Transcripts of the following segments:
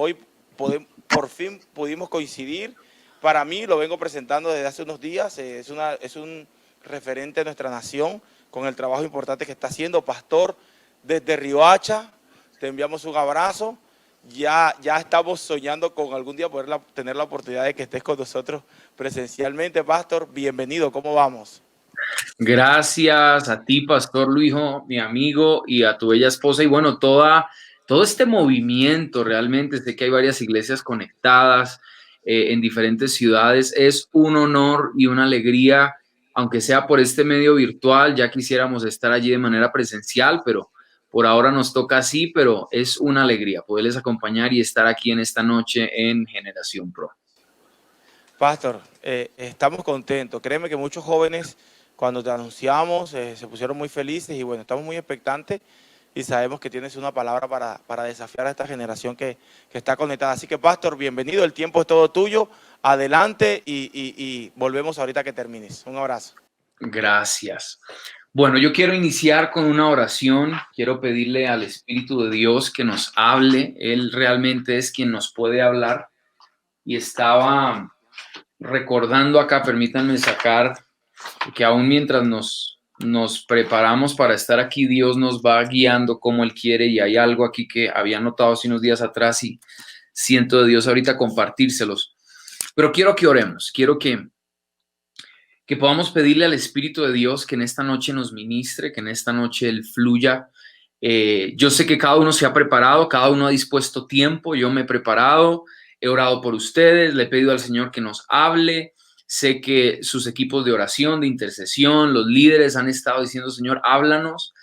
hoy por fin pudimos coincidir. Para mí, lo vengo presentando desde hace unos días, es un referente de nuestra nación con el trabajo importante que está haciendo. Pastor, desde Riohacha, te enviamos un abrazo. Ya estamos soñando con algún día poder tener la oportunidad de que estés con nosotros presencialmente. Pastor, bienvenido, ¿cómo vamos? Gracias a ti, Pastor Luijo, mi amigo, y a tu bella esposa. Y bueno, todo este movimiento, realmente sé que hay varias iglesias conectadas en diferentes ciudades. Es un honor y una alegría, aunque sea por este medio virtual. Ya quisiéramos estar allí de manera presencial, pero por ahora nos toca así. Pero es una alegría poderles acompañar y estar aquí en esta noche en Generación Pro. Pastor, estamos contentos. Créeme que muchos jóvenes, cuando te anunciamos, se pusieron muy felices y bueno, estamos muy expectantes y sabemos que tienes una palabra para desafiar a esta generación que está conectada. Así que, Pastor, bienvenido, el tiempo es todo tuyo. Adelante y volvemos ahorita que termines. Un abrazo. Gracias. Bueno, yo quiero iniciar con una oración. Quiero pedirle al Espíritu de Dios que nos hable. Él realmente es quien nos puede hablar. Y estaba recordando acá, permítanme sacar, que aún mientras nos preparamos para estar aquí, Dios nos va guiando como Él quiere. Y hay algo aquí que había notado hace unos días atrás y siento de Dios ahorita compartírselos. Pero quiero que oremos, quiero que podamos pedirle al Espíritu de Dios que en esta noche nos ministre, que en esta noche Él fluya. Yo sé que cada uno se ha preparado, cada uno ha dispuesto tiempo, yo me he preparado, he orado por ustedes, le he pedido al Señor que nos hable. Sé que sus equipos de oración, de intercesión, los líderes han estado diciendo, Señor, háblanos,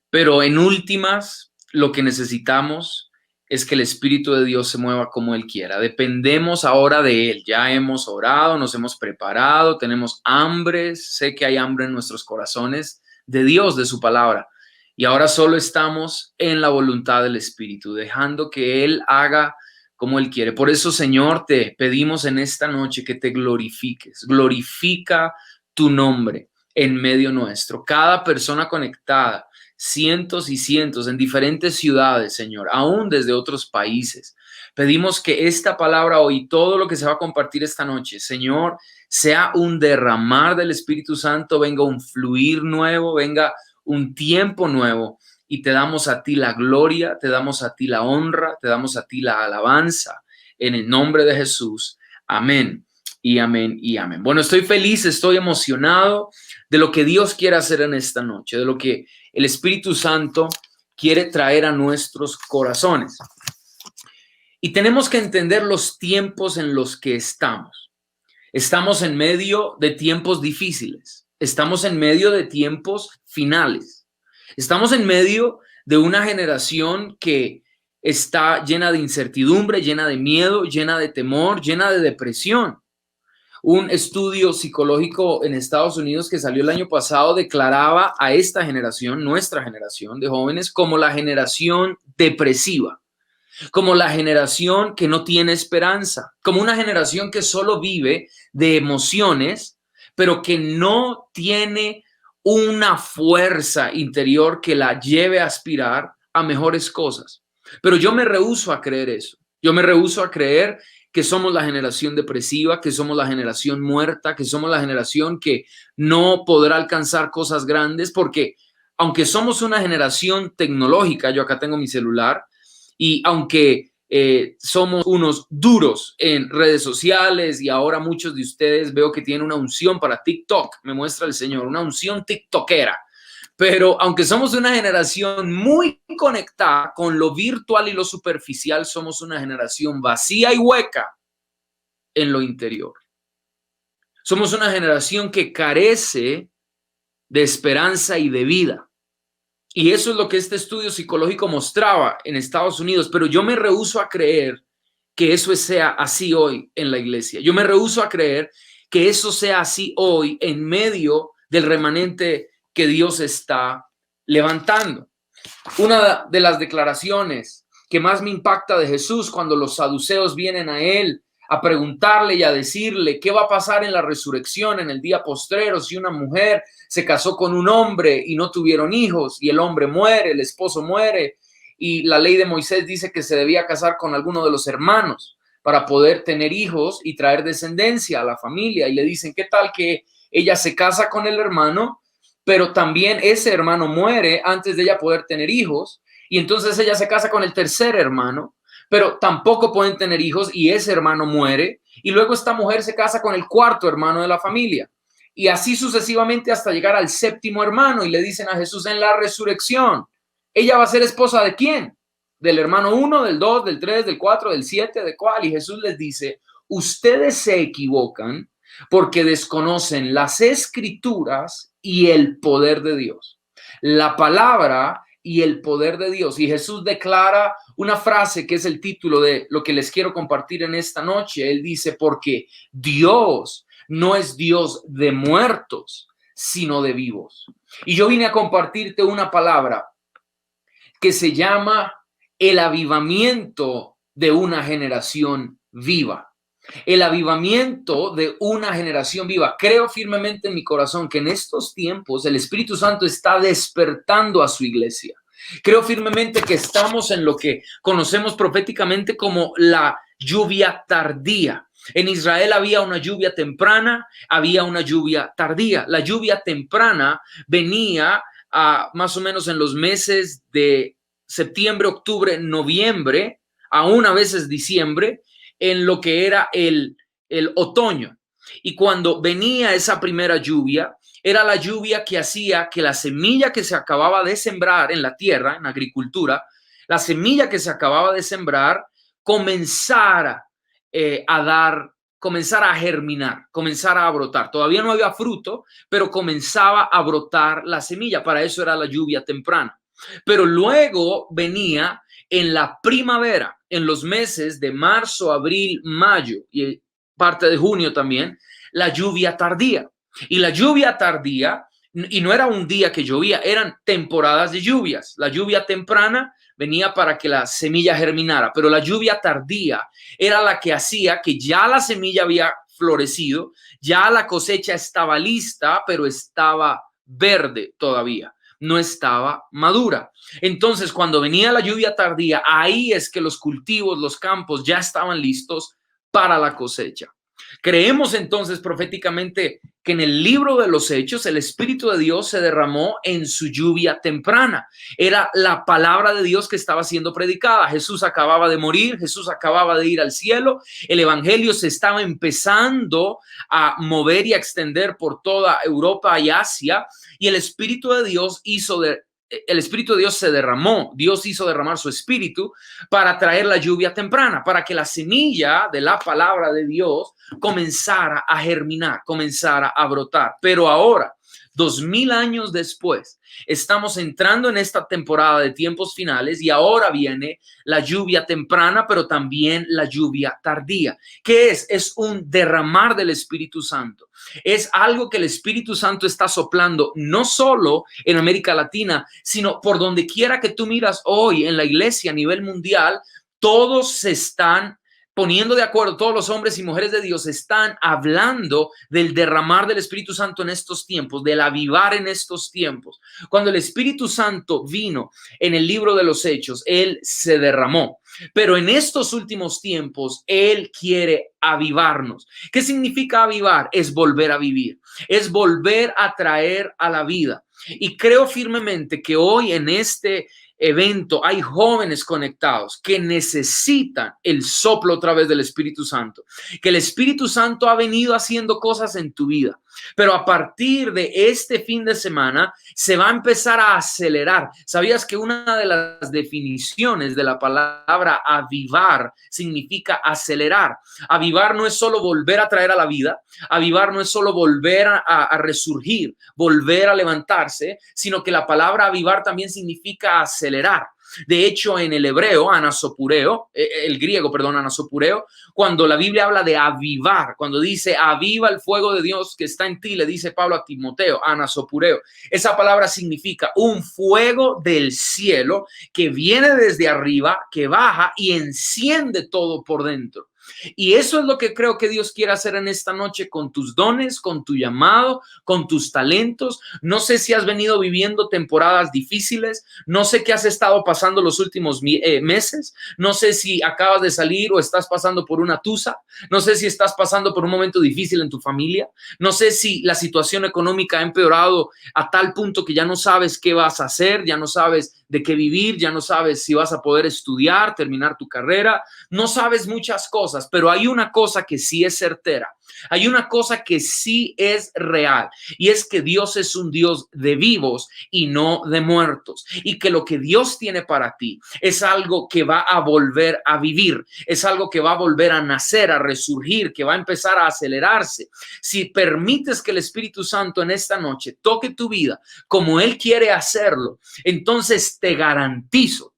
pero en últimas, lo que necesitamos es que el Espíritu de Dios se mueva como Él quiera. Dependemos ahora de Él. Ya hemos orado, nos hemos preparado, tenemos hambre. Sé que hay hambre en nuestros corazones de Dios, de su palabra. Y ahora solo estamos en la voluntad del Espíritu, dejando que Él haga como Él quiere. Por eso, Señor, te pedimos en esta noche que te glorifiques. Glorifica tu nombre en medio nuestro. Cada persona conectada, cientos y cientos en diferentes ciudades, Señor, aún desde otros países. Pedimos que esta palabra hoy, todo lo que se va a compartir esta noche, Señor, sea un derramar del Espíritu Santo, venga un fluir nuevo, venga un tiempo nuevo, y te damos a ti la gloria, te damos a ti la honra, te damos a ti la alabanza, en el nombre de Jesús. Amén y amén y amén. Bueno, estoy feliz, estoy emocionado de lo que Dios quiere hacer en esta noche, de lo que el Espíritu Santo quiere traer a nuestros corazones. Y tenemos que entender los tiempos en los que estamos. Estamos en medio de tiempos difíciles. Estamos en medio de tiempos finales. Estamos en medio de una generación que está llena de incertidumbre, llena de miedo, llena de temor, llena de depresión. Un estudio psicológico en Estados Unidos que salió el año pasado declaraba a esta generación, nuestra generación de jóvenes, como la generación depresiva, como la generación que no tiene esperanza, como una generación que solo vive de emociones, pero que no tiene una fuerza interior que la lleve a aspirar a mejores cosas. Pero yo me rehúso a creer eso. Yo me rehúso a creer que somos la generación depresiva, que somos la generación muerta, que somos la generación que no podrá alcanzar cosas grandes, porque aunque somos una generación tecnológica, yo acá tengo mi celular, y aunque somos unos duros en redes sociales, y ahora muchos de ustedes veo que tienen una unción para TikTok, me muestra el Señor, una unción tiktokera. Pero aunque somos una generación muy conectada con lo virtual y lo superficial, somos una generación vacía y hueca en lo interior. Somos una generación que carece de esperanza y de vida. Y eso es lo que este estudio psicológico mostraba en Estados Unidos. Pero yo me rehúso a creer que eso sea así hoy en la iglesia. Yo me rehúso a creer que eso sea así hoy en medio del remanente que Dios está levantando. Una de las declaraciones que más me impacta de Jesús cuando los saduceos vienen a él a preguntarle y a decirle qué va a pasar en la resurrección, en el día postrero, si una mujer se casó con un hombre y no tuvieron hijos y el hombre muere, el esposo muere y la ley de Moisés dice que se debía casar con alguno de los hermanos para poder tener hijos y traer descendencia a la familia. Y le dicen, ¿qué tal que ella se casa con el hermano, pero también ese hermano muere antes de ella poder tener hijos? Y entonces ella se casa con el tercer hermano, pero tampoco pueden tener hijos y ese hermano muere. Y luego esta mujer se casa con el cuarto hermano de la familia. Y así sucesivamente hasta llegar al séptimo hermano. Y le dicen a Jesús en la resurrección, ¿ella va a ser esposa de quién? ¿Del hermano 1, del 2, del 3, del 4, del 7, de cuál? Y Jesús les dice, ustedes se equivocan porque desconocen las escrituras y el poder de Dios. La palabra y el poder de Dios. Y Jesús declara una frase que es el título de lo que les quiero compartir en esta noche. Él dice, porque Dios no es Dios de muertos, sino de vivos. Y yo vine a compartirte una palabra que se llama el avivamiento de una generación viva. El avivamiento de una generación viva. Creo firmemente en mi corazón que en estos tiempos el Espíritu Santo está despertando a su iglesia. Creo firmemente que estamos en lo que conocemos proféticamente como la lluvia tardía. En Israel había una lluvia temprana, había una lluvia tardía. La lluvia temprana venía más o menos en los meses de septiembre, octubre, noviembre, aún a veces diciembre, en lo que era el otoño. Y cuando venía esa primera lluvia, era la lluvia que hacía que la semilla que se acababa de sembrar en la tierra, en agricultura, la semilla que se acababa de sembrar comenzara comenzara a germinar, comenzara a brotar. Todavía no había fruto, pero comenzaba a brotar la semilla. Para eso era la lluvia temprana. Pero luego venía en la primavera, en los meses de marzo, abril, mayo y parte de junio también, la lluvia tardía. Y la lluvia tardía, y no era un día que llovía, eran temporadas de lluvias. La lluvia temprana venía para que la semilla germinara, pero la lluvia tardía era la que hacía que ya la semilla había florecido, ya la cosecha estaba lista, pero estaba verde todavía, no estaba madura. Entonces, cuando venía la lluvia tardía, ahí es que los cultivos, los campos ya estaban listos para la cosecha. Creemos entonces proféticamente que en el libro de los Hechos el Espíritu de Dios se derramó en su lluvia temprana. Era la palabra de Dios que estaba siendo predicada. Jesús acababa de morir, Jesús acababa de ir al cielo, el evangelio se estaba empezando a mover y a extender por toda Europa y Asia, y el Espíritu de Dios se derramó. Dios hizo derramar su espíritu para traer la lluvia temprana, para que la semilla de la palabra de Dios comenzara a germinar, comenzara a brotar. Pero ahora, 2000 años después, estamos entrando en esta temporada de tiempos finales y ahora viene la lluvia temprana, pero también la lluvia tardía. ¿Qué es? Es un derramar del Espíritu Santo. Es algo que el Espíritu Santo está soplando no solo en América Latina, sino por donde quiera que tú miras hoy en la iglesia a nivel mundial. Todos se están poniendo de acuerdo, todos los hombres y mujeres de Dios están hablando del derramar del Espíritu Santo en estos tiempos, del avivar en estos tiempos. Cuando el Espíritu Santo vino en el libro de los Hechos, Él se derramó. Pero en estos últimos tiempos, Él quiere avivarnos. ¿Qué significa avivar? Es volver a vivir, es volver a traer a la vida. Y creo firmemente que hoy en este evento hay jóvenes conectados que necesitan el soplo otra vez del Espíritu Santo, que el Espíritu Santo ha venido haciendo cosas en tu vida, pero a partir de este fin de semana se va a empezar a acelerar. ¿Sabías que una de las definiciones de la palabra avivar significa acelerar? Avivar no es solo volver a traer a la vida, avivar no es solo volver a resurgir, volver a levantarse, sino que la palabra avivar también significa acelerar. De hecho, en el hebreo, anasopureo, el griego, perdón, anasopureo, cuando la Biblia habla de avivar, cuando dice aviva el fuego de Dios que está en ti, le dice Pablo a Timoteo, anasopureo, esa palabra significa un fuego del cielo que viene desde arriba, que baja y enciende todo por dentro. Y eso es lo que creo que Dios quiere hacer en esta noche con tus dones, con tu llamado, con tus talentos. No sé si has venido viviendo temporadas difíciles, no sé qué has estado pasando los últimos meses, no sé si acabas de salir o estás pasando por una tusa, no sé si estás pasando por un momento difícil en tu familia, no sé si la situación económica ha empeorado a tal punto que ya no sabes qué vas a hacer, ya no sabes de qué vivir, ya no sabes si vas a poder estudiar, terminar tu carrera, no sabes muchas cosas, pero hay una cosa que sí es certera, hay una cosa que sí es real, y es que Dios es un Dios de vivos y no de muertos, y que lo que Dios tiene para ti es algo que va a volver a vivir, es algo que va a volver a nacer, a resurgir, que va a empezar a acelerarse. Si permites que el Espíritu Santo en esta noche toque tu vida como Él quiere hacerlo, entonces te garantizo,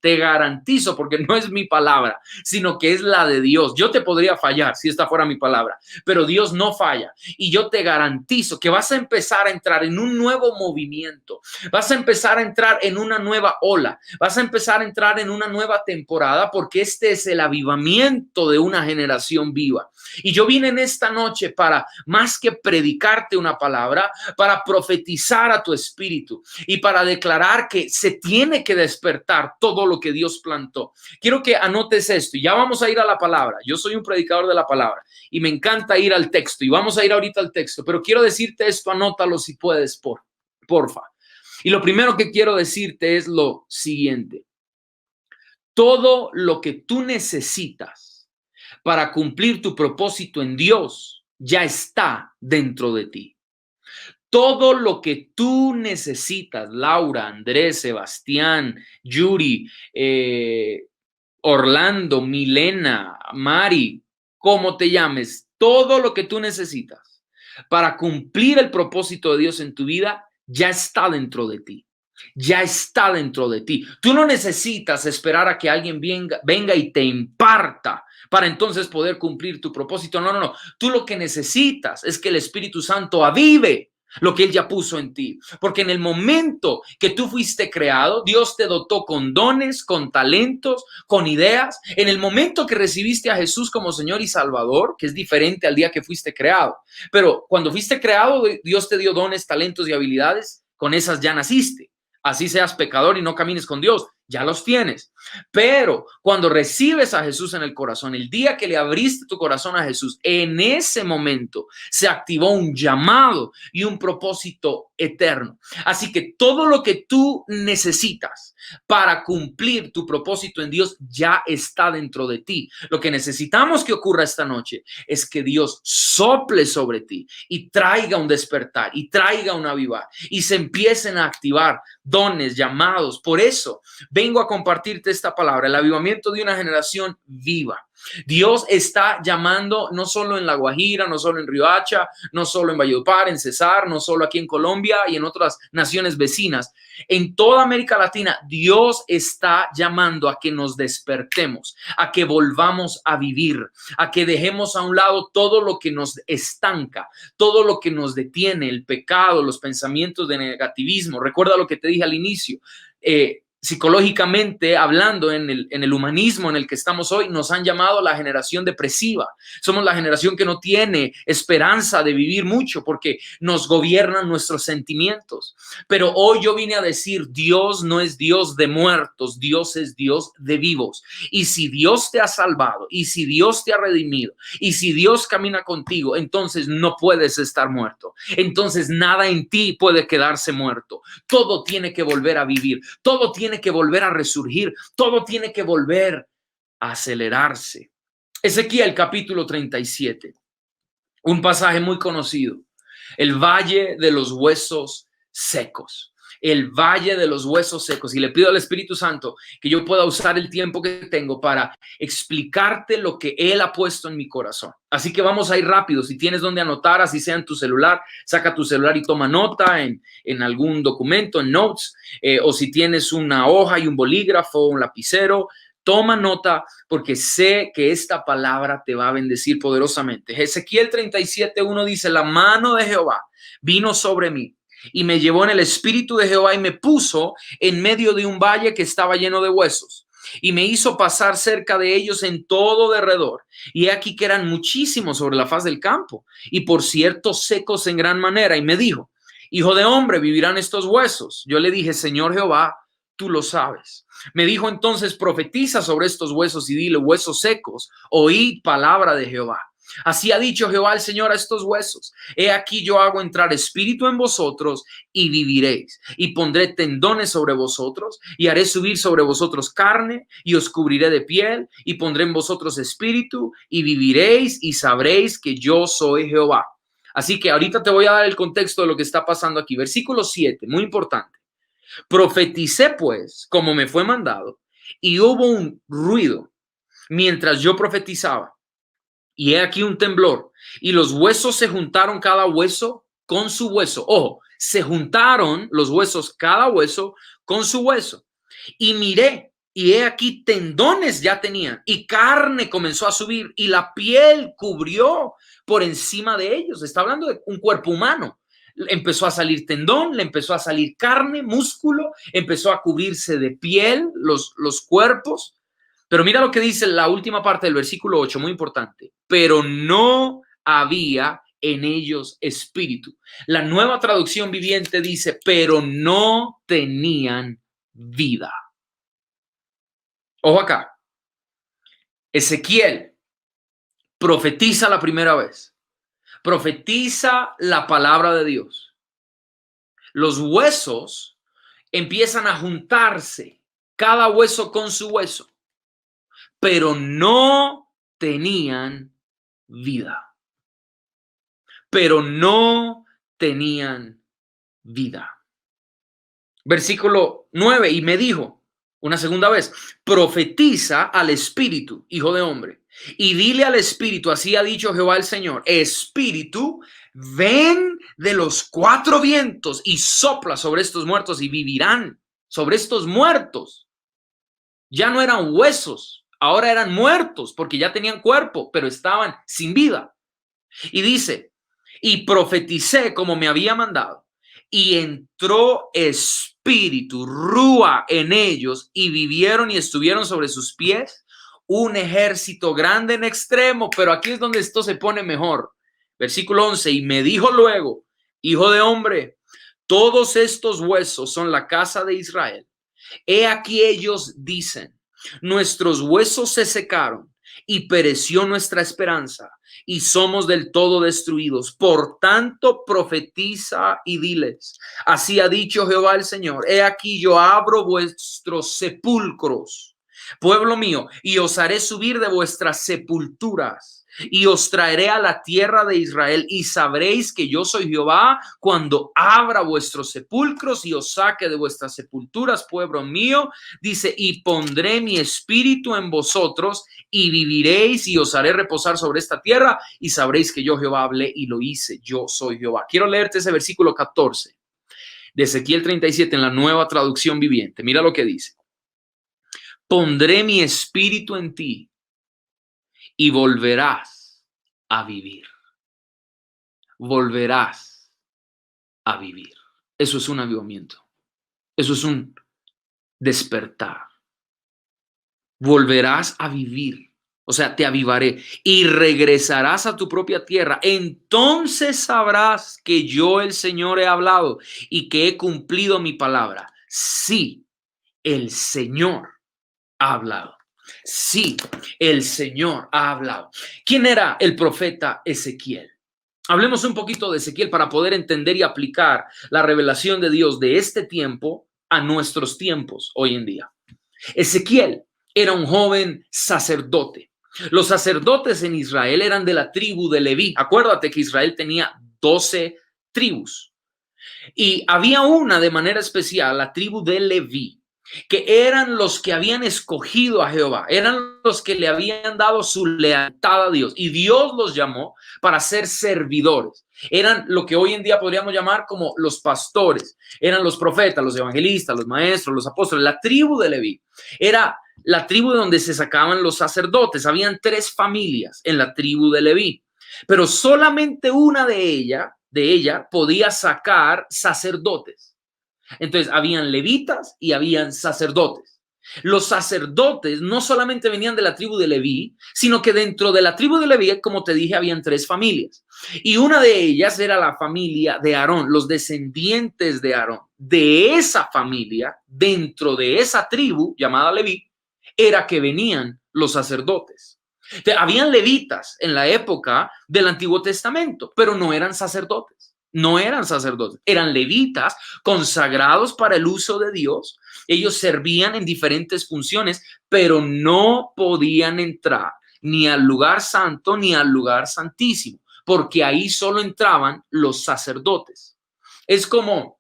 porque no es mi palabra, sino que es la de Dios. Yo te podría fallar si esta fuera mi palabra, pero Dios no falla. Y yo te garantizo que vas a empezar a entrar en un nuevo movimiento, vas a empezar a entrar en una nueva ola, vas a empezar a entrar en una nueva temporada, porque este es el avivamiento de una generación viva. Y yo vine en esta noche para, más que predicarte una palabra, para profetizar a tu espíritu y para declarar que se tiene que despertar todo lo que Dios plantó. Quiero que anotes esto y ya vamos a ir a la palabra. Yo soy un predicador de la palabra y me encanta ir al texto y vamos a ir ahorita al texto, pero quiero decirte esto, anótalo si puedes, porfa. Y lo primero que quiero decirte es lo siguiente: todo lo que tú necesitas para cumplir tu propósito en Dios ya está dentro de ti. Todo lo que tú necesitas, Laura, Andrés, Sebastián, Yuri, Orlando, Milena, Mari, como te llames, todo lo que tú necesitas para cumplir el propósito de Dios en tu vida ya está dentro de ti. Ya está dentro de ti. Tú no necesitas esperar a que alguien venga y te imparta para entonces poder cumplir tu propósito. No. Tú lo que necesitas es que el Espíritu Santo avive lo que Él ya puso en ti, porque en el momento que tú fuiste creado, Dios te dotó con dones, con talentos, con ideas. En el momento que recibiste a Jesús como Señor y Salvador, que es diferente al día que fuiste creado, pero cuando fuiste creado, Dios te dio dones, talentos y habilidades, con esas ya naciste. Así seas pecador y no camines con Dios, ya los tienes. Pero cuando recibes a Jesús en el corazón, el día que le abriste tu corazón a Jesús, en ese momento se activó un llamado y un propósito eterno. Así que todo lo que tú necesitas para cumplir tu propósito en Dios ya está dentro de ti. Lo que necesitamos que ocurra esta noche es que Dios sople sobre ti y traiga un despertar y traiga un avivar y se empiecen a activar dones, llamados. Por eso vengo a compartirte esta palabra, el avivamiento de una generación viva. Dios está llamando no solo en La Guajira, no solo en Riohacha, no solo en Valledupar, en Cesar, no solo aquí en Colombia y en otras naciones vecinas. En toda América Latina, Dios está llamando a que nos despertemos, a que volvamos a vivir, a que dejemos a un lado todo lo que nos estanca, todo lo que nos detiene, el pecado, los pensamientos de negativismo. Recuerda lo que te dije al inicio. Psicológicamente hablando, en el humanismo en el que estamos hoy, nos han llamado la generación depresiva. Somos la generación que no tiene esperanza de vivir mucho porque nos gobiernan nuestros sentimientos. Pero hoy yo vine a decir, Dios no es Dios de muertos, Dios es Dios de vivos. Y si Dios te ha salvado, y si Dios te ha redimido, y si Dios camina contigo, entonces no puedes estar muerto. Entonces nada en ti puede quedarse muerto. Todo tiene que volver a vivir, todo tiene que volver a resurgir, todo tiene que volver a acelerarse. Ezequiel capítulo 37, un pasaje muy conocido, el valle de los huesos secos. El valle de los huesos secos. Y le pido al Espíritu Santo que yo pueda usar el tiempo que tengo para explicarte lo que Él ha puesto en mi corazón. Así que vamos a ir rápido. Si tienes donde anotar, así sea en tu celular, saca tu celular y toma nota en algún documento, en notes, o si tienes una hoja y un bolígrafo, un lapicero, toma nota, porque sé que esta palabra te va a bendecir poderosamente. Ezequiel 37:1 dice: la mano de Jehová vino sobre mí y me llevó en el espíritu de Jehová y me puso en medio de un valle que estaba lleno de huesos. y me hizo pasar cerca de ellos en todo derredor. Y he aquí que eran muchísimos sobre la faz del campo, y por cierto secos en gran manera. Y me dijo: hijo de hombre, ¿vivirán estos huesos? Yo le dije: Señor Jehová, tú lo sabes. Me dijo entonces: profetiza sobre estos huesos y dile: huesos secos, oíd palabra de Jehová. Así ha dicho Jehová el Señor a estos huesos: he aquí yo hago entrar espíritu en vosotros y viviréis, y pondré tendones sobre vosotros, y haré subir sobre vosotros carne, y os cubriré de piel, y pondré en vosotros espíritu, y viviréis, y sabréis que yo soy Jehová. Así que ahorita te voy a dar el contexto de lo que está pasando aquí. Versículo 7, muy importante. Profeticé pues como me fue mandado, y hubo un ruido mientras yo profetizaba. Y he aquí un temblor, y los huesos se juntaron cada hueso con su hueso. Ojo, se juntaron los huesos, cada hueso con su hueso. Y miré, y he aquí tendones ya tenían, y carne comenzó a subir, y la piel cubrió por encima de ellos. Está hablando de un cuerpo humano. Empezó a salir tendón, le empezó a salir carne, músculo, empezó a cubrirse de piel los cuerpos. Pero mira lo que dice la última parte del versículo 8, muy importante. Pero no había en ellos espíritu. La Nueva Traducción Viviente dice: pero no tenían vida. Ojo acá. Ezequiel profetiza la primera vez. Profetiza la palabra de Dios. Los huesos empiezan a juntarse, cada hueso con su hueso, pero no tenían vida. Pero no tenían vida. Versículo 9, y me dijo una segunda vez: profetiza al espíritu, hijo de hombre, y dile al espíritu: así ha dicho Jehová el Señor, espíritu, ven de los cuatro vientos y sopla sobre estos muertos y vivirán. Sobre estos muertos. Ya no eran huesos, ahora eran muertos porque ya tenían cuerpo, pero estaban sin vida. Y dice: y profeticé como me había mandado, y entró espíritu, rúa, en ellos, y vivieron y estuvieron sobre sus pies un ejército grande en extremo. Pero aquí es donde esto se pone mejor. Versículo 11, y me dijo luego: hijo de hombre, todos estos huesos son la casa de Israel. He aquí ellos dicen: nuestros huesos se secaron y pereció nuestra esperanza y somos del todo destruidos. Por tanto, profetiza y diles: así ha dicho Jehová el Señor, he aquí yo abro vuestros sepulcros, pueblo mío, y os haré subir de vuestras sepulturas y os traeré a la tierra de Israel, y sabréis que yo soy Jehová cuando abra vuestros sepulcros y os saque de vuestras sepulturas, pueblo mío. Dice: y pondré mi espíritu en vosotros y viviréis, y os haré reposar sobre esta tierra, y sabréis que yo Jehová hablé y lo hice. Yo soy Jehová. Quiero leerte ese versículo 14 de Ezequiel 37 en la Nueva Traducción Viviente. Mira lo que dice: pondré mi espíritu en ti y volverás a vivir. Volverás a vivir. Eso es un avivamiento. Eso es un despertar. Volverás a vivir. O sea, te avivaré y regresarás a tu propia tierra. Entonces sabrás que yo, el Señor, he hablado y que he cumplido mi palabra. Sí, el Señor ha hablado. Sí, el Señor ha hablado. ¿Quién era el profeta Ezequiel? Hablemos un poquito de Ezequiel para poder entender y aplicar la revelación de Dios de este tiempo a nuestros tiempos hoy en día. Ezequiel era un joven sacerdote. Los sacerdotes en Israel eran de la tribu de Leví. Acuérdate que Israel tenía 12 tribus. Y había una de manera especial, la tribu de Leví, que eran los que habían escogido a Jehová, eran los que le habían dado su lealtad a Dios, y Dios los llamó para ser servidores. Eran lo que hoy en día podríamos llamar como los pastores, eran los profetas, los evangelistas, los maestros, los apóstoles. La tribu de Leví era la tribu de donde se sacaban los sacerdotes. Habían 3 familias en la tribu de Leví, pero solamente una de ella podía sacar sacerdotes. Entonces, habían levitas y habían sacerdotes. Los sacerdotes no solamente venían de la tribu de Leví, sino que dentro de la tribu de Leví, como te dije, habían 3 familias. Y una de ellas era la familia de Aarón, los descendientes de Aarón. De esa familia, dentro de esa tribu llamada Leví, era que venían los sacerdotes. Habían levitas en la época del Antiguo Testamento, pero no eran sacerdotes. No eran sacerdotes, eran levitas consagrados para el uso de Dios. Ellos servían en diferentes funciones, pero no podían entrar ni al lugar santo ni al lugar santísimo, porque ahí solo entraban los sacerdotes. Es como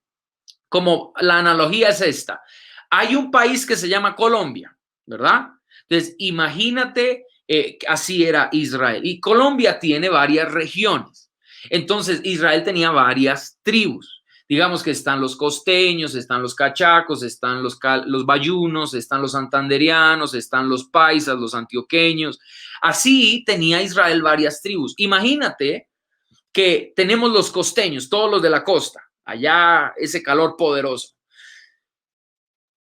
la analogía es esta. Hay un país que se llama Colombia, ¿verdad? Entonces, imagínate, así era Israel. Y Colombia tiene varias regiones. Entonces, Israel tenía varias tribus. Digamos que están los costeños, están los cachacos, están los bayunos, están los santanderianos, están los paisas, los antioqueños. Así tenía Israel varias tribus. Imagínate que tenemos los costeños, todos los de la costa, allá ese calor poderoso.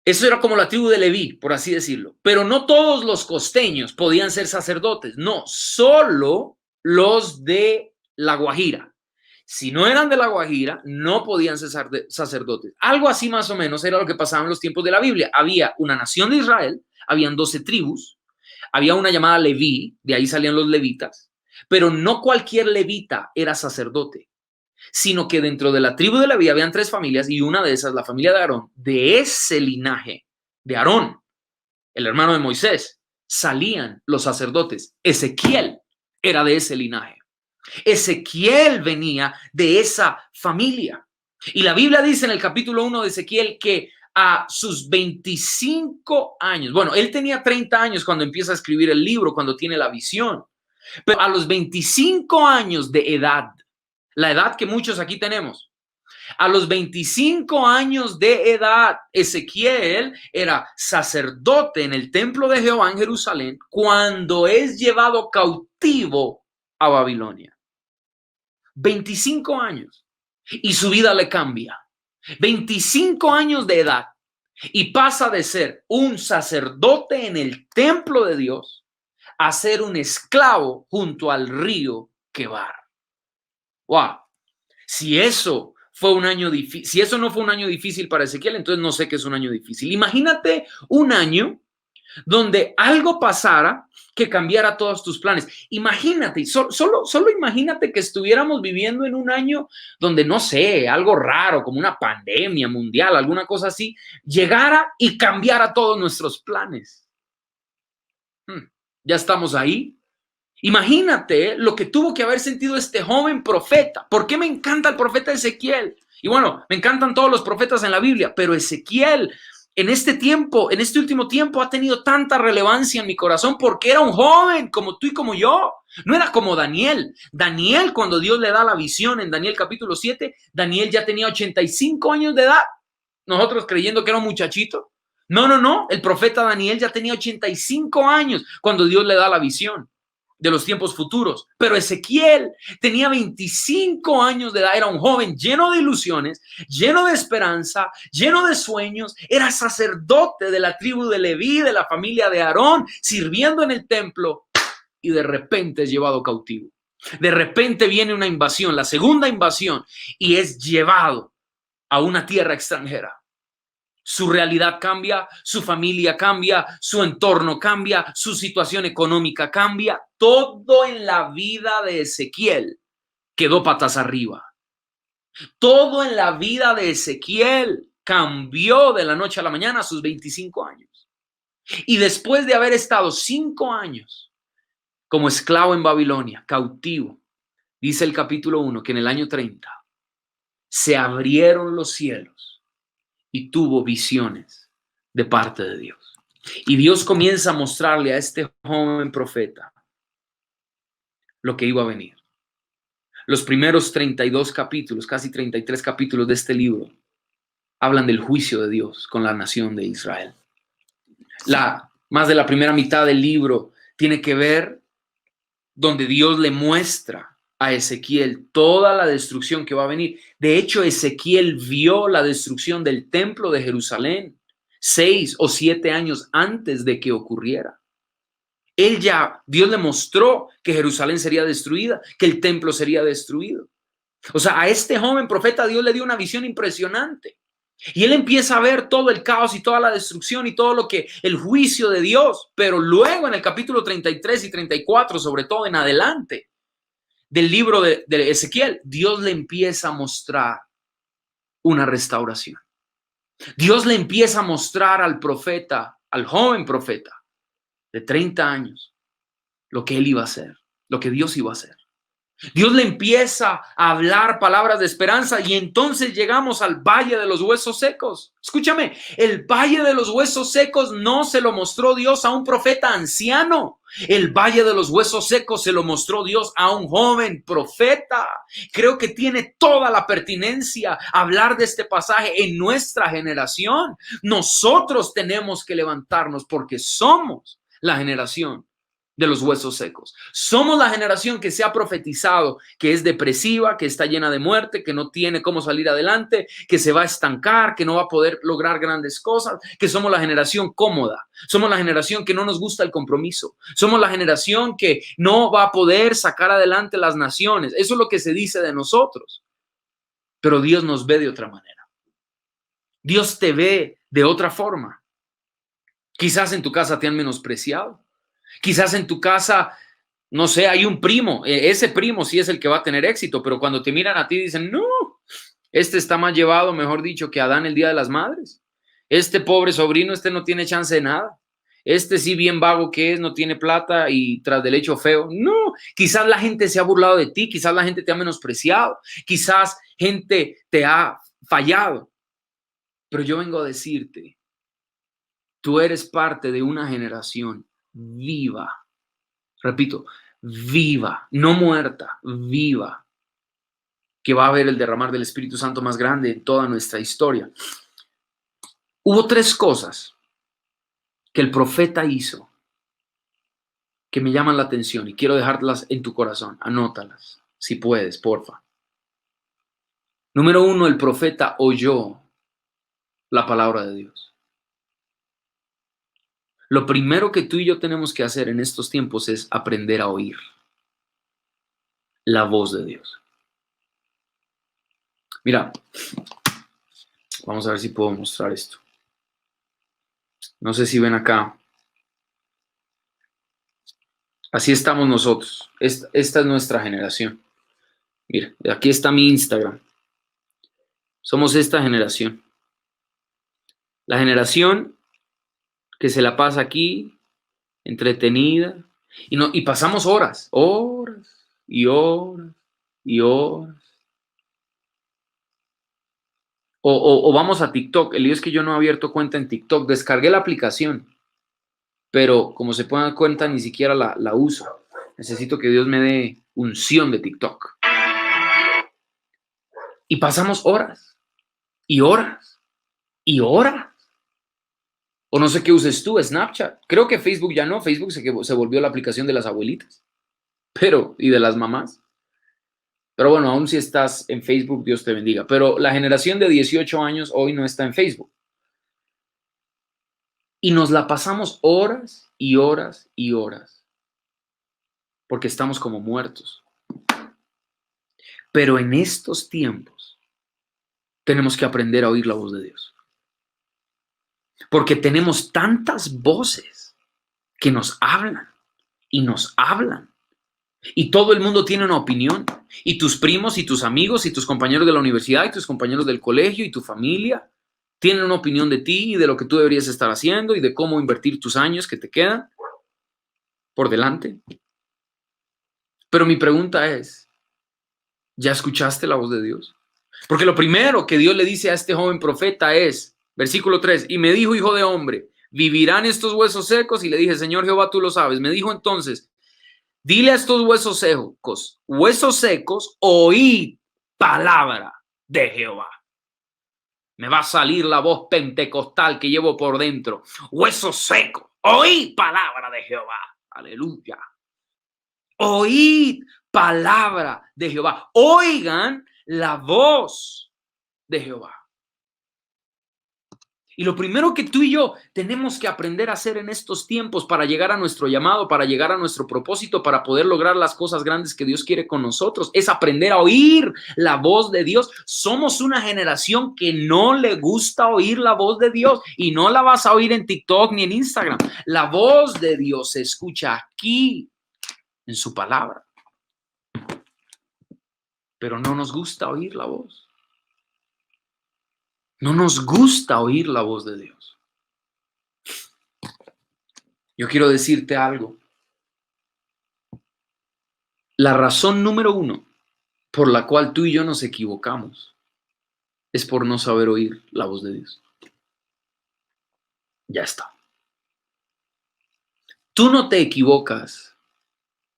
Eso era como la tribu de Leví, por así decirlo. Pero no todos los costeños podían ser sacerdotes. No, solo los de La Guajira. Si no eran de La Guajira, no podían ser sacerdotes. Algo así más o menos era lo que pasaba en los tiempos de la Biblia. Había una nación de Israel, habían 12 tribus, había una llamada Leví, de ahí salían los levitas, pero no cualquier levita era sacerdote, sino que dentro de la tribu de Leví habían 3 familias y una de esas, la familia de Aarón, de ese linaje de Aarón, el hermano de Moisés, salían los sacerdotes. Ezequiel era de ese linaje. Ezequiel venía de esa familia. Y la Biblia dice en el capítulo 1 de Ezequiel que a sus 25 años, bueno, él tenía 30 años cuando empieza a escribir el libro, cuando tiene la visión, pero a los 25 años de edad, la edad que muchos aquí tenemos, a los 25 años de edad, Ezequiel era sacerdote en el templo de Jehová en Jerusalén cuando es llevado cautivo a Babilonia. 25 años y su vida le cambia. 25 años de edad y pasa de ser un sacerdote en el templo de Dios a ser un esclavo junto al río Quebar. Wow. Si eso fue un año difícil, si eso no fue un año difícil para Ezequiel, entonces no sé qué es un año difícil. Imagínate un año donde algo pasara que cambiara todos tus planes. Imagínate, solo imagínate que estuviéramos viviendo en un año donde, no sé, algo raro, como una pandemia mundial, alguna cosa así, llegara y cambiara todos nuestros planes. Ya estamos ahí. Imagínate lo que tuvo que haber sentido este joven profeta. ¿Por qué me encanta el profeta Ezequiel? Y bueno, me encantan todos los profetas en la Biblia, pero Ezequiel en este tiempo, en este último tiempo, ha tenido tanta relevancia en mi corazón porque era un joven como tú y como yo. No era como Daniel. Daniel, cuando Dios le da la visión en Daniel capítulo 7, Daniel ya tenía 85 años de edad. Nosotros creyendo que era un muchachito. No. El profeta Daniel ya tenía 85 años cuando Dios le da la visión de los tiempos futuros. Pero Ezequiel tenía 25 años de edad, era un joven lleno de ilusiones, lleno de esperanza, lleno de sueños, era sacerdote de la tribu de Leví, de la familia de Aarón, sirviendo en el templo y de repente es llevado cautivo. De repente viene una invasión, la segunda invasión, y es llevado a una tierra extranjera. Su realidad cambia, su familia cambia, su entorno cambia, su situación económica cambia. Todo en la vida de Ezequiel quedó patas arriba. Todo en la vida de Ezequiel cambió de la noche a la mañana a sus 25 años. Y después de haber estado 5 años como esclavo en Babilonia, cautivo, dice el capítulo 1 que en el año 30 se abrieron los cielos y tuvo visiones de parte de Dios. Y Dios comienza a mostrarle a este joven profeta lo que iba a venir. Los primeros 32 capítulos, casi 33 capítulos de este libro, hablan del juicio de Dios con la nación de Israel. Más de la primera mitad del libro tiene que ver donde Dios le muestra a Ezequiel toda la destrucción que va a venir. De hecho, Ezequiel vio la destrucción del templo de Jerusalén. 6 o 7 años antes de que ocurriera. Dios le mostró que Jerusalén sería destruida, que el templo sería destruido. O sea, a este joven profeta Dios le dio una visión impresionante. Y él empieza a ver todo el caos y toda la destrucción y todo el juicio de Dios. Pero luego en el capítulo 33 y 34, sobre todo en adelante del libro de Ezequiel, Dios le empieza a mostrar una restauración. Dios le empieza a mostrar al profeta, al joven profeta de 30 años, lo que él iba a hacer, lo que Dios iba a hacer. Dios le empieza a hablar palabras de esperanza y entonces llegamos al valle de los huesos secos. Escúchame, el valle de los huesos secos no se lo mostró Dios a un profeta anciano. El valle de los huesos secos se lo mostró Dios a un joven profeta. Creo que tiene toda la pertinencia hablar de este pasaje en nuestra generación. Nosotros tenemos que levantarnos porque somos la generación de los huesos secos. Somos la generación que se ha profetizado que es depresiva, que está llena de muerte, que no tiene cómo salir adelante, que se va a estancar, que no va a poder lograr grandes cosas, que somos la generación cómoda, somos la generación que no nos gusta el compromiso, somos la generación que no va a poder sacar adelante las naciones. Eso es lo que se dice de nosotros. Pero Dios nos ve de otra manera. Dios te ve de otra forma. Quizás en tu casa te han menospreciado. Quizás en tu casa, no sé, hay un primo, ese primo sí es el que va a tener éxito, pero cuando te miran a ti dicen, no, este está más llevado, mejor dicho, que Adán el día de las madres. Este pobre sobrino, este no tiene chance de nada. Este sí bien vago que es, no tiene plata y tras del hecho feo. No, quizás la gente se ha burlado de ti, quizás la gente te ha menospreciado, quizás gente te ha fallado. Pero yo vengo a decirte, tú eres parte de una generación viva, repito, viva, no muerta, viva, que va a ver el derramar del Espíritu Santo más grande en toda nuestra historia. Hubo 3 cosas que el profeta hizo que me llaman la atención y quiero dejarlas en tu corazón. Anótalas, si puedes, porfa. Número 1, el profeta oyó la palabra de Dios. Lo primero que tú y yo tenemos que hacer en estos tiempos es aprender a oír la voz de Dios. Mira, vamos a ver si puedo mostrar esto. No sé si ven acá. Así estamos nosotros. Esta es nuestra generación. Mira, aquí está mi Instagram. Somos esta generación. La generación que se la pasa aquí, entretenida, y pasamos horas y horas y horas. O vamos a TikTok. El lío es que yo no he abierto cuenta en TikTok. Descargué la aplicación, pero como se pueden dar cuenta, ni siquiera la uso. Necesito que Dios me dé unción de TikTok. Y pasamos horas y horas y horas. O no sé qué uses tú, Snapchat. Creo que Facebook ya no. Facebook se volvió la aplicación de las abuelitas. Y de las mamás. Pero bueno, aún si estás en Facebook, Dios te bendiga. Pero la generación de 18 años hoy no está en Facebook. Y nos la pasamos horas y horas y horas. Porque estamos como muertos. Pero en estos tiempos tenemos que aprender a oír la voz de Dios. Porque tenemos tantas voces que nos hablan y nos hablan. Y todo el mundo tiene una opinión. Y tus primos y tus amigos y tus compañeros de la universidad y tus compañeros del colegio y tu familia tienen una opinión de ti y de lo que tú deberías estar haciendo y de cómo invertir tus años que te quedan por delante. Pero mi pregunta es, ¿ya escuchaste la voz de Dios? Porque lo primero que Dios le dice a este joven profeta es, versículo 3, y me dijo, hijo de hombre, ¿vivirán estos huesos secos? Y le dije, Señor Jehová, tú lo sabes. Me dijo entonces, dile a estos huesos secos, oíd palabra de Jehová. Me va a salir la voz pentecostal que llevo por dentro. Huesos secos, oíd palabra de Jehová. Aleluya. Oíd palabra de Jehová. Oigan la voz de Jehová. Y lo primero que tú y yo tenemos que aprender a hacer en estos tiempos para llegar a nuestro llamado, para llegar a nuestro propósito, para poder lograr las cosas grandes que Dios quiere con nosotros, es aprender a oír la voz de Dios. Somos una generación que no le gusta oír la voz de Dios y no la vas a oír en TikTok ni en Instagram. La voz de Dios se escucha aquí en su palabra, pero no nos gusta oír la voz. No nos gusta oír la voz de Dios. Yo quiero decirte algo. La razón número 1 por la cual tú y yo nos equivocamos es por no saber oír la voz de Dios. Ya está. Tú no te equivocas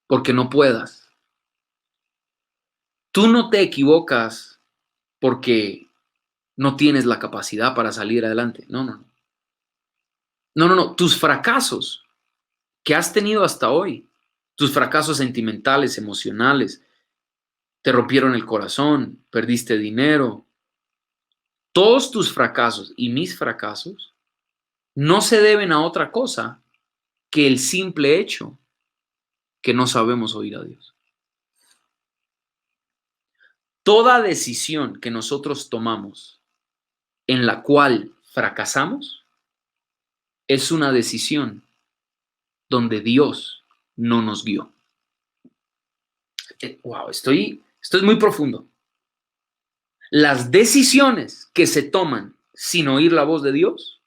porque no puedas. Tú no te equivocas porque no tienes la capacidad para salir adelante. No. Tus fracasos que has tenido hasta hoy, tus fracasos sentimentales, emocionales, te rompieron el corazón, perdiste dinero, todos tus fracasos y mis fracasos no se deben a otra cosa que el simple hecho que no sabemos oír a Dios. Toda decisión que nosotros tomamos en la cual fracasamos es una decisión donde Dios no nos guió. Wow, esto es muy profundo. Las decisiones que se toman sin oír la voz de Dios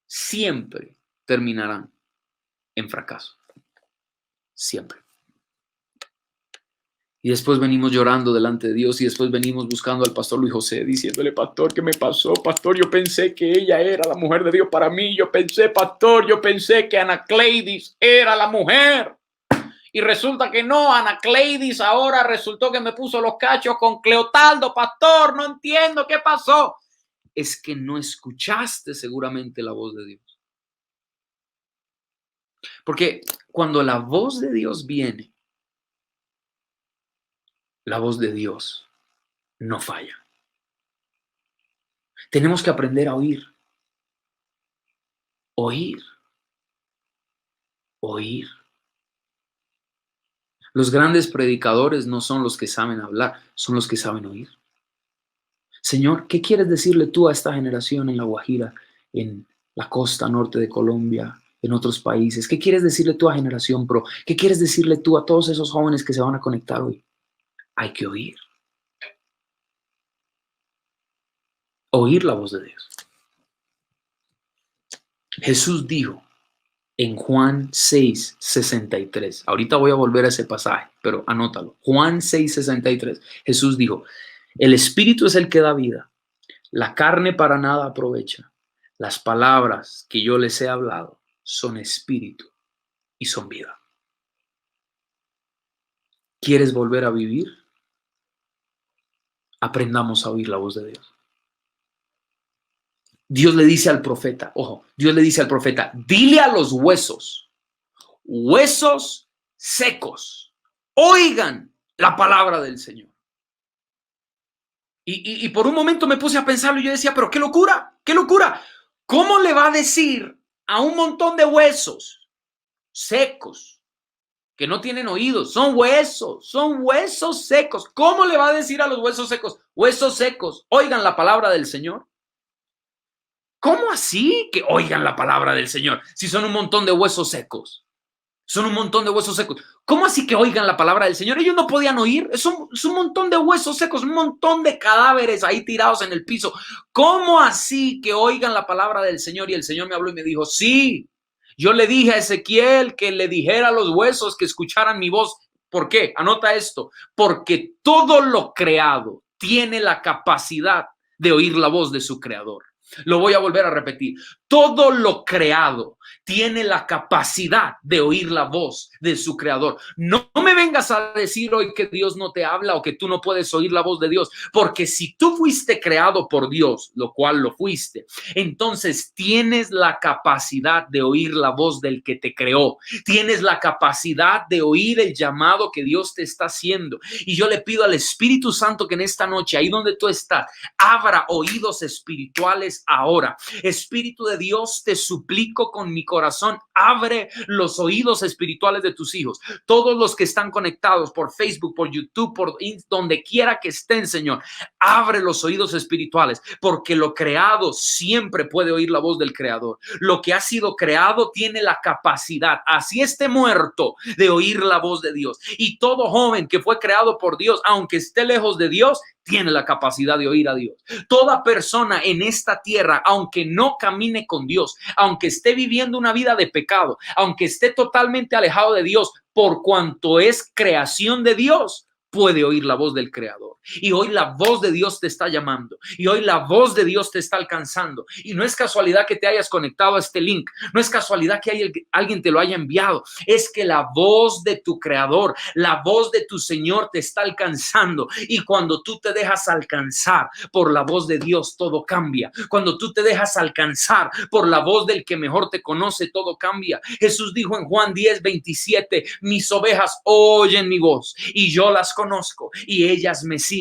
siempre terminarán en fracaso. Siempre. Y después venimos llorando delante de Dios y después venimos buscando al pastor Luis José diciéndole, pastor, ¿qué me pasó? Pastor, yo pensé que ella era la mujer de Dios para mí. Yo pensé que Ana Cleidis era la mujer. Y resulta que no, Ana Cleidis ahora resultó que me puso los cachos con Cleotaldo, pastor, no entiendo qué pasó. Es que no escuchaste seguramente la voz de Dios. Porque cuando la voz de Dios viene, la voz de Dios no falla. Tenemos que aprender a oír. Oír. Oír. Los grandes predicadores no son los que saben hablar, son los que saben oír. Señor, ¿qué quieres decirle tú a esta generación en La Guajira, en la costa norte de Colombia, en otros países? ¿Qué quieres decirle tú a Generación Pro? ¿Qué quieres decirle tú a todos esos jóvenes que se van a conectar hoy? Hay que oír. Oír la voz de Dios. Jesús dijo en Juan 6:63. Ahorita voy a volver a ese pasaje, pero anótalo. Juan 6:63. Jesús dijo, el espíritu es el que da vida. La carne para nada aprovecha. Las palabras que yo les he hablado son espíritu y son vida. ¿Quieres volver a vivir? Aprendamos a oír la voz de Dios. Dios le dice al profeta, dile a los huesos secos, oigan la palabra del Señor. Y por un momento me puse a pensarlo y yo decía, pero qué locura. ¿Cómo le va a decir a un montón de huesos secos que no tienen oídos? Son huesos secos. ¿Cómo le va a decir a los huesos secos, oigan la palabra del Señor? ¿Cómo así que oigan la palabra del Señor? Si son un montón de huesos secos. ¿Cómo así que oigan la palabra del Señor? Ellos no podían oír. Es un montón de huesos secos, un montón de cadáveres ahí tirados en el piso. ¿Cómo así que oigan la palabra del Señor? Y el Señor me habló y me dijo, sí, yo le dije a Ezequiel que le dijera a los huesos que escucharan mi voz. ¿Por qué? Anota esto. Porque todo lo creado tiene la capacidad de oír la voz de su creador. Lo voy a volver a repetir. Todo lo creado tiene la capacidad de oír la voz de su creador. No me vengas a decir hoy que Dios no te habla o que tú no puedes oír la voz de Dios, porque si tú fuiste creado por Dios, lo cual lo fuiste, entonces tienes la capacidad de oír la voz del que te creó. Tienes la capacidad de oír el llamado que Dios te está haciendo. Y yo le pido al Espíritu Santo que en esta noche, ahí donde tú estás, abra oídos espirituales ahora. Espíritu de Dios, te suplico con mi corazón, abre los oídos espirituales de tus hijos. Todos los que están conectados por Facebook, por YouTube, por donde quiera que estén, Señor, abre los oídos espirituales, porque lo creado siempre puede oír la voz del Creador. Lo que ha sido creado tiene la capacidad, así esté muerto, de oír la voz de Dios. Y todo joven que fue creado por Dios, aunque esté lejos de Dios, tiene la capacidad de oír a Dios. Toda persona en esta tierra, aunque no camine con Dios, aunque esté viviendo una vida de pecado, aunque esté totalmente alejado de Dios, por cuanto es creación de Dios, puede oír la voz del Creador. Y hoy la voz de Dios te está llamando. Y hoy la voz de Dios te está alcanzando. Y no es casualidad que te hayas conectado a este link. No es casualidad que alguien te lo haya enviado. Es que la voz de tu Creador, la voz de tu Señor te está alcanzando. Y cuando tú te dejas alcanzar por la voz de Dios, todo cambia. Cuando tú te dejas alcanzar por la voz del que mejor te conoce, todo cambia. Jesús dijo en Juan 10:27, mis ovejas oyen mi voz y yo las conozco y ellas me siguen.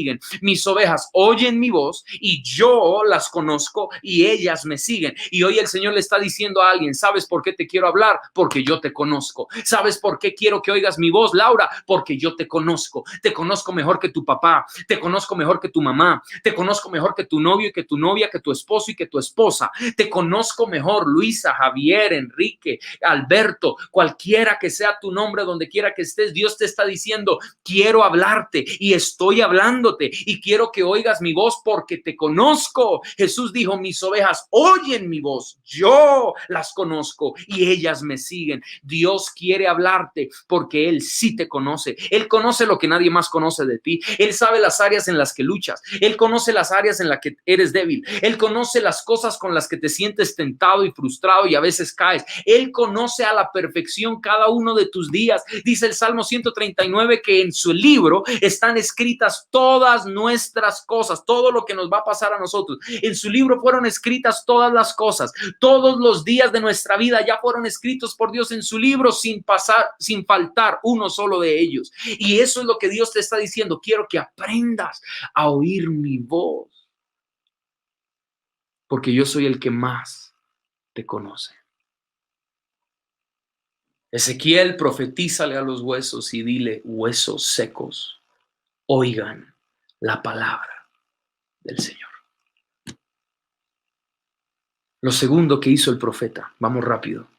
Mis ovejas oyen mi voz y yo las conozco y ellas me siguen. Y hoy el Señor le está diciendo a alguien, ¿sabes por qué te quiero hablar? Porque yo te conozco. ¿Sabes por qué quiero que oigas mi voz, Laura? Porque yo te conozco. Te conozco mejor que tu papá, te conozco mejor que tu mamá, te conozco mejor que tu novio y que tu novia, que tu esposo y que tu esposa. Te conozco mejor, Luisa, Javier, Enrique, Alberto, cualquiera que sea tu nombre, donde quiera que estés. Dios te está diciendo, quiero hablarte y estoy hablándote y quiero que oigas mi voz porque te conozco. Jesús dijo, mis ovejas oyen mi voz, yo las conozco y ellas me siguen. Dios quiere hablarte porque Él sí te conoce. Él conoce lo que nadie más conoce de ti. Él sabe las áreas en las que luchas. Él conoce las áreas en las que eres débil. Él conoce las cosas con las que te sientes tentado y frustrado y a veces caes. Él conoce a la perfección cada uno de tus días. Dice el Salmo 139 que en su libro están escritas todas nuestras cosas, todo lo que nos va a pasar a nosotros. En su libro fueron escritas todas las cosas, todos los días de nuestra vida ya fueron escritos por Dios en su libro sin faltar uno solo de ellos. Y eso es lo que Dios te está diciendo. Quiero que aprendas a oír mi voz, porque yo soy el que más te conoce. Ezequiel, profetízale a los huesos y dile, huesos secos, oigan la palabra del Señor. Lo segundo que hizo el profeta, vamos rápido,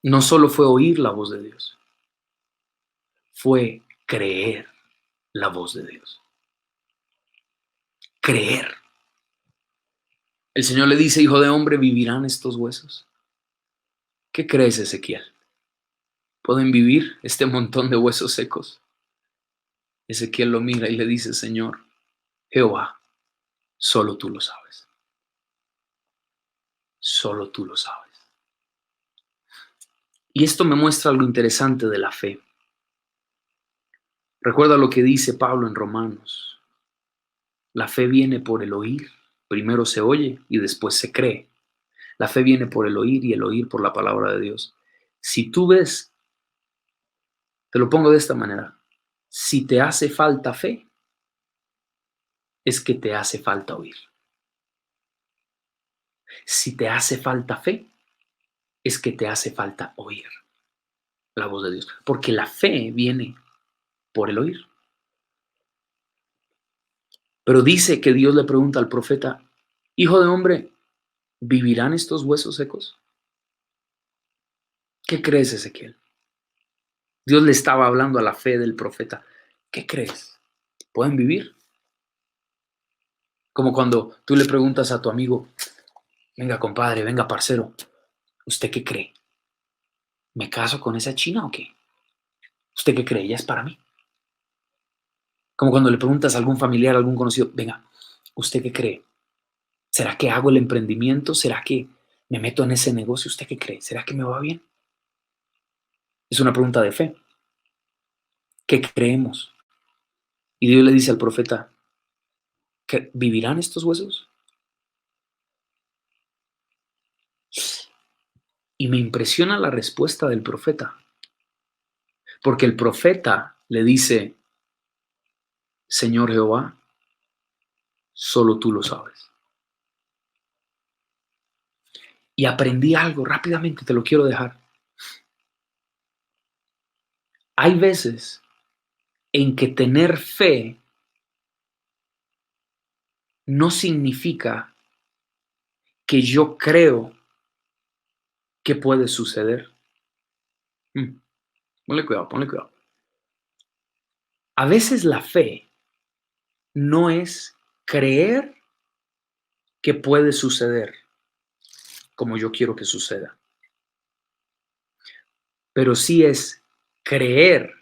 no solo fue oír la voz de Dios, fue creer la voz de Dios. Creer. El Señor le dice, hijo de hombre, ¿vivirán estos huesos? ¿Qué crees, Ezequiel? ¿Pueden vivir este montón de huesos secos? Ezequiel lo mira y le dice, Señor, Jehová, solo tú lo sabes. Solo tú lo sabes. Y esto me muestra algo interesante de la fe. Recuerda lo que dice Pablo en Romanos. La fe viene por el oír. Primero se oye y después se cree. La fe viene por el oír y el oír por la palabra de Dios. Si tú ves, te lo pongo de esta manera, si te hace falta fe, es que te hace falta oír. Si te hace falta fe, es que te hace falta oír la voz de Dios. Porque la fe viene por el oír. Pero dice que Dios le pregunta al profeta, hijo de hombre, ¿vivirán estos huesos secos? ¿Qué crees, Ezequiel? Dios le estaba hablando a la fe del profeta. ¿Qué crees? ¿Pueden vivir? Como cuando tú le preguntas a tu amigo, venga, compadre, venga, parcero, ¿usted qué cree? ¿Me caso con esa china o qué? ¿Usted qué cree? ¿Ella es para mí? Como cuando le preguntas a algún familiar, a algún conocido, venga, ¿usted qué cree? ¿Será que hago el emprendimiento? ¿Será que me meto en ese negocio, ¿usted qué cree? ¿Será que me va bien? Es una pregunta de fe. ¿Qué creemos? Y Dios le dice al profeta, ¿que vivirán estos huesos? Y me impresiona la respuesta del profeta, porque el profeta le dice, Señor Jehová, solo tú lo sabes. Y aprendí algo rápidamente, te lo quiero dejar. Hay veces en que tener fe no significa que yo creo que puede suceder. Ponle cuidado, ponle cuidado. A veces la fe no es creer que puede suceder como yo quiero que suceda, pero sí es creer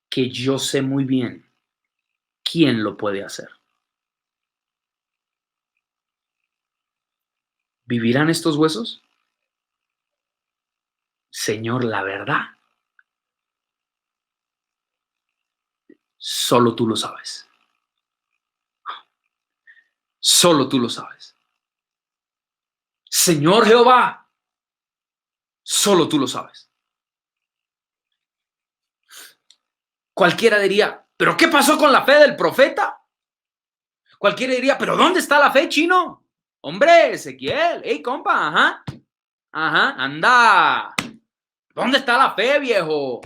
que yo sé muy bien quién lo puede hacer. ¿Vivirán estos huesos? Señor, la verdad, solo tú lo sabes. Solo tú lo sabes. Señor Jehová, solo tú lo sabes. Cualquiera diría, ¿pero qué pasó con la fe del profeta? Cualquiera diría, ¿pero dónde está la fe, chino? Hombre, Ezequiel, hey, compa, ajá, anda. ¿Dónde está la fe, viejo?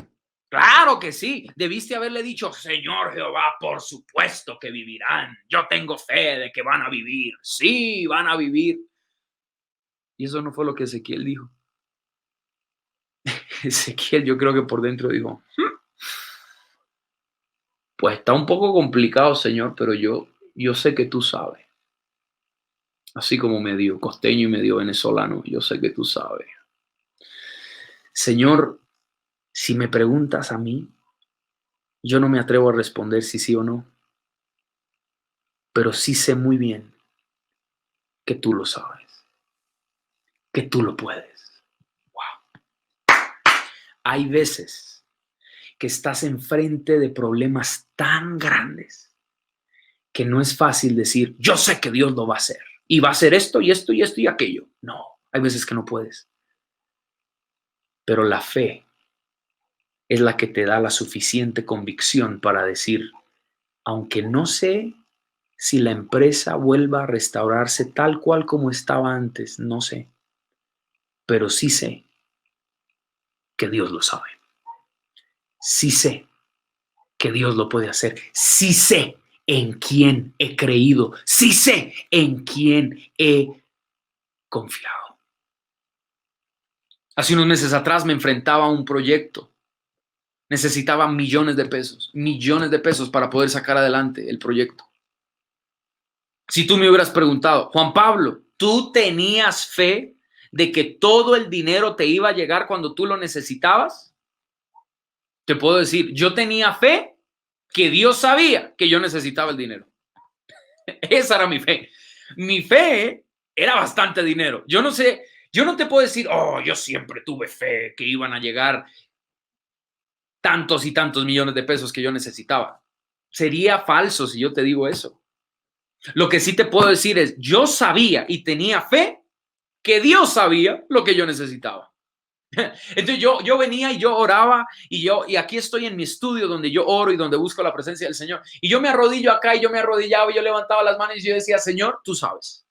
Claro que sí. Debiste haberle dicho, Señor Jehová, por supuesto que vivirán. Yo tengo fe de que van a vivir. Sí, van a vivir. Y eso no fue lo que Ezequiel dijo. Ezequiel, yo creo que por dentro dijo, pues está un poco complicado, Señor, pero yo sé que tú sabes. Así como medio costeño y medio venezolano, yo sé que tú sabes. Señor, si me preguntas a mí, yo no me atrevo a responder si sí o no, pero sí sé muy bien que tú lo sabes, que tú lo puedes. Wow. Hay veces que estás enfrente de problemas tan grandes que no es fácil decir, yo sé que Dios lo va a hacer y va a hacer esto y esto y esto y aquello. No, hay veces que no puedes. Pero la fe es la que te da la suficiente convicción para decir, aunque no sé si la empresa vuelva a restaurarse tal cual como estaba antes, no sé, pero sí sé que Dios lo sabe. Sí sé que Dios lo puede hacer. Sí sé en quién he creído. Sí sé en quién he confiado. Hace unos meses atrás me enfrentaba a un proyecto. Necesitaba millones de pesos para poder sacar adelante el proyecto. Si tú me hubieras preguntado, Juan Pablo, ¿tú tenías fe de que todo el dinero te iba a llegar cuando tú lo necesitabas? Te puedo decir, yo tenía fe que Dios sabía que yo necesitaba el dinero. Esa era mi fe. Mi fe era bastante dinero. Yo no sé, yo no te puedo decir, oh, yo siempre tuve fe que iban a llegar tantos y tantos millones de pesos que yo necesitaba. Sería falso si yo te digo eso. Lo que sí te puedo decir es, yo sabía y tenía fe que Dios sabía lo que yo necesitaba. Entonces yo venía y yo oraba y aquí estoy en mi estudio donde yo oro y donde busco la presencia del Señor. Y yo me arrodillo acá y yo me arrodillaba y yo levantaba las manos y yo decía, Señor, tú sabes.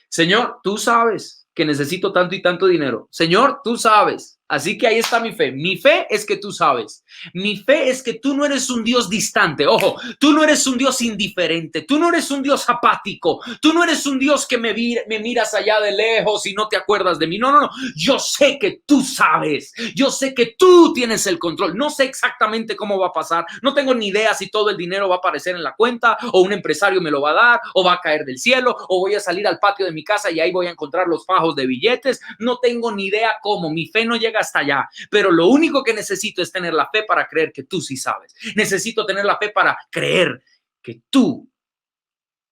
Señor, tú sabes que necesito tanto y tanto dinero. Señor, tú sabes. Así que ahí está mi fe. Mi fe es que tú sabes. Mi fe es que tú no eres un Dios distante. Ojo, tú no eres un Dios indiferente. Tú no eres un Dios apático. Tú no eres un Dios que me miras allá de lejos y no te acuerdas de mí. No, no, no. Yo sé que tú sabes. Yo sé que tú tienes el control. No sé exactamente cómo va a pasar. No tengo ni idea si todo el dinero va a aparecer en la cuenta o un empresario me lo va a dar o va a caer del cielo o voy a salir al patio de mi casa y ahí voy a encontrar los fajos de billetes. No tengo ni idea cómo. Mi fe no llega hasta allá, pero lo único que necesito es tener la fe para creer que tú sí sabes. Necesito tener la fe para creer que tú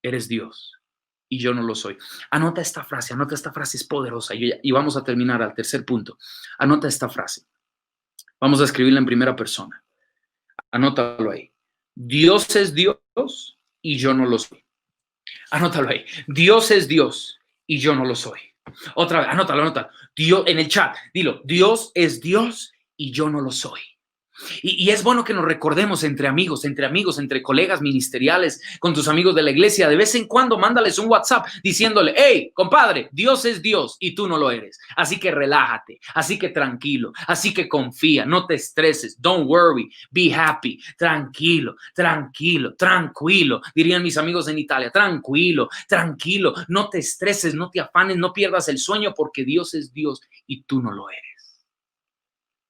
eres Dios y yo no lo soy. Anota esta frase, es poderosa. Y vamos a terminar al tercer punto. Anota esta frase. Vamos a escribirla en primera persona. Anótalo ahí. Dios es Dios y yo no lo soy. Anótalo ahí. Dios es Dios y yo no lo soy. Otra vez, anótalo. Dios, en el chat, dilo. Dios es Dios y yo no lo soy. Y es bueno que nos recordemos entre amigos, entre colegas ministeriales, con tus amigos de la iglesia. De vez en cuando mándales un WhatsApp diciéndole: hey, compadre, Dios es Dios y tú no lo eres. Así que relájate, así que tranquilo, así que confía, no te estreses. Don't worry, be happy. Tranquilo, dirían mis amigos en Italia. Tranquilo, no te estreses, no te afanes, no pierdas el sueño, porque Dios es Dios y tú no lo eres.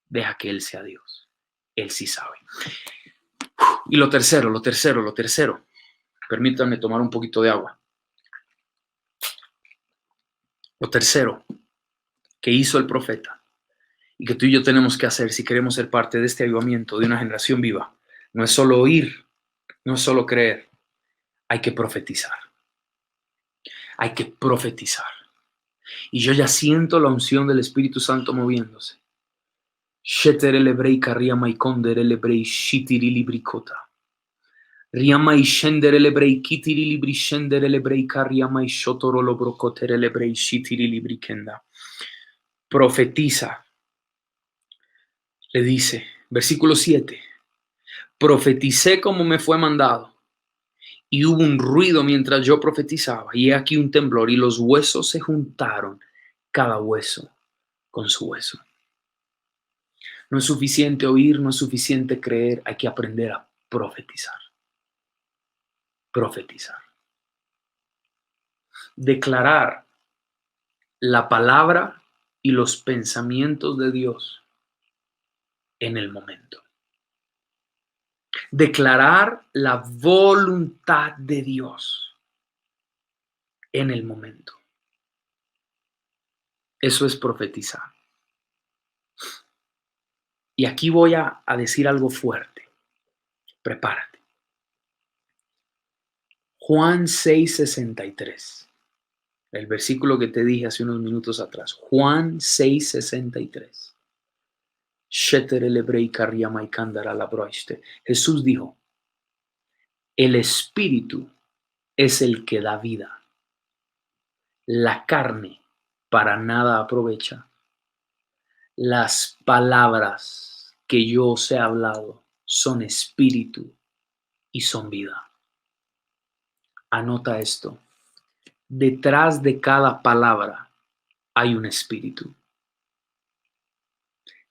Deja que Él sea Dios. Él sí sabe. Y lo tercero. Permítanme tomar un poquito de agua. Lo tercero que hizo el profeta y que tú y yo tenemos que hacer si queremos ser parte de este avivamiento de una generación viva, no es solo oír, no es solo creer, hay que profetizar. Hay que profetizar. Y yo ya siento la unción del Espíritu Santo moviéndose. Sheterelebrei kariama ikonderelebrei shitirilibrikota. Riamai shenderelebrei kitirilibri shenderelebrei kariamai shotorolobrokoterelebrei shitirilibrikenda. Profetiza. Le dice, versículo 7. Profeticé como me fue mandado, y hubo un ruido mientras yo profetizaba, y he aquí un temblor, y los huesos se juntaron, cada hueso con su hueso. No es suficiente oír, no es suficiente creer, hay que aprender a profetizar. Profetizar. Declarar la palabra y los pensamientos de Dios en el momento. Declarar la voluntad de Dios en el momento. Eso es profetizar. Y aquí voy a decir algo fuerte. Prepárate. Juan 6:63. El versículo que te dije hace unos minutos atrás. Juan 6:63. Jesús dijo: el espíritu es el que da vida. La carne para nada aprovecha. Las palabras que yo os he hablado son espíritu y son vida. Anota esto. Detrás de cada palabra hay un espíritu.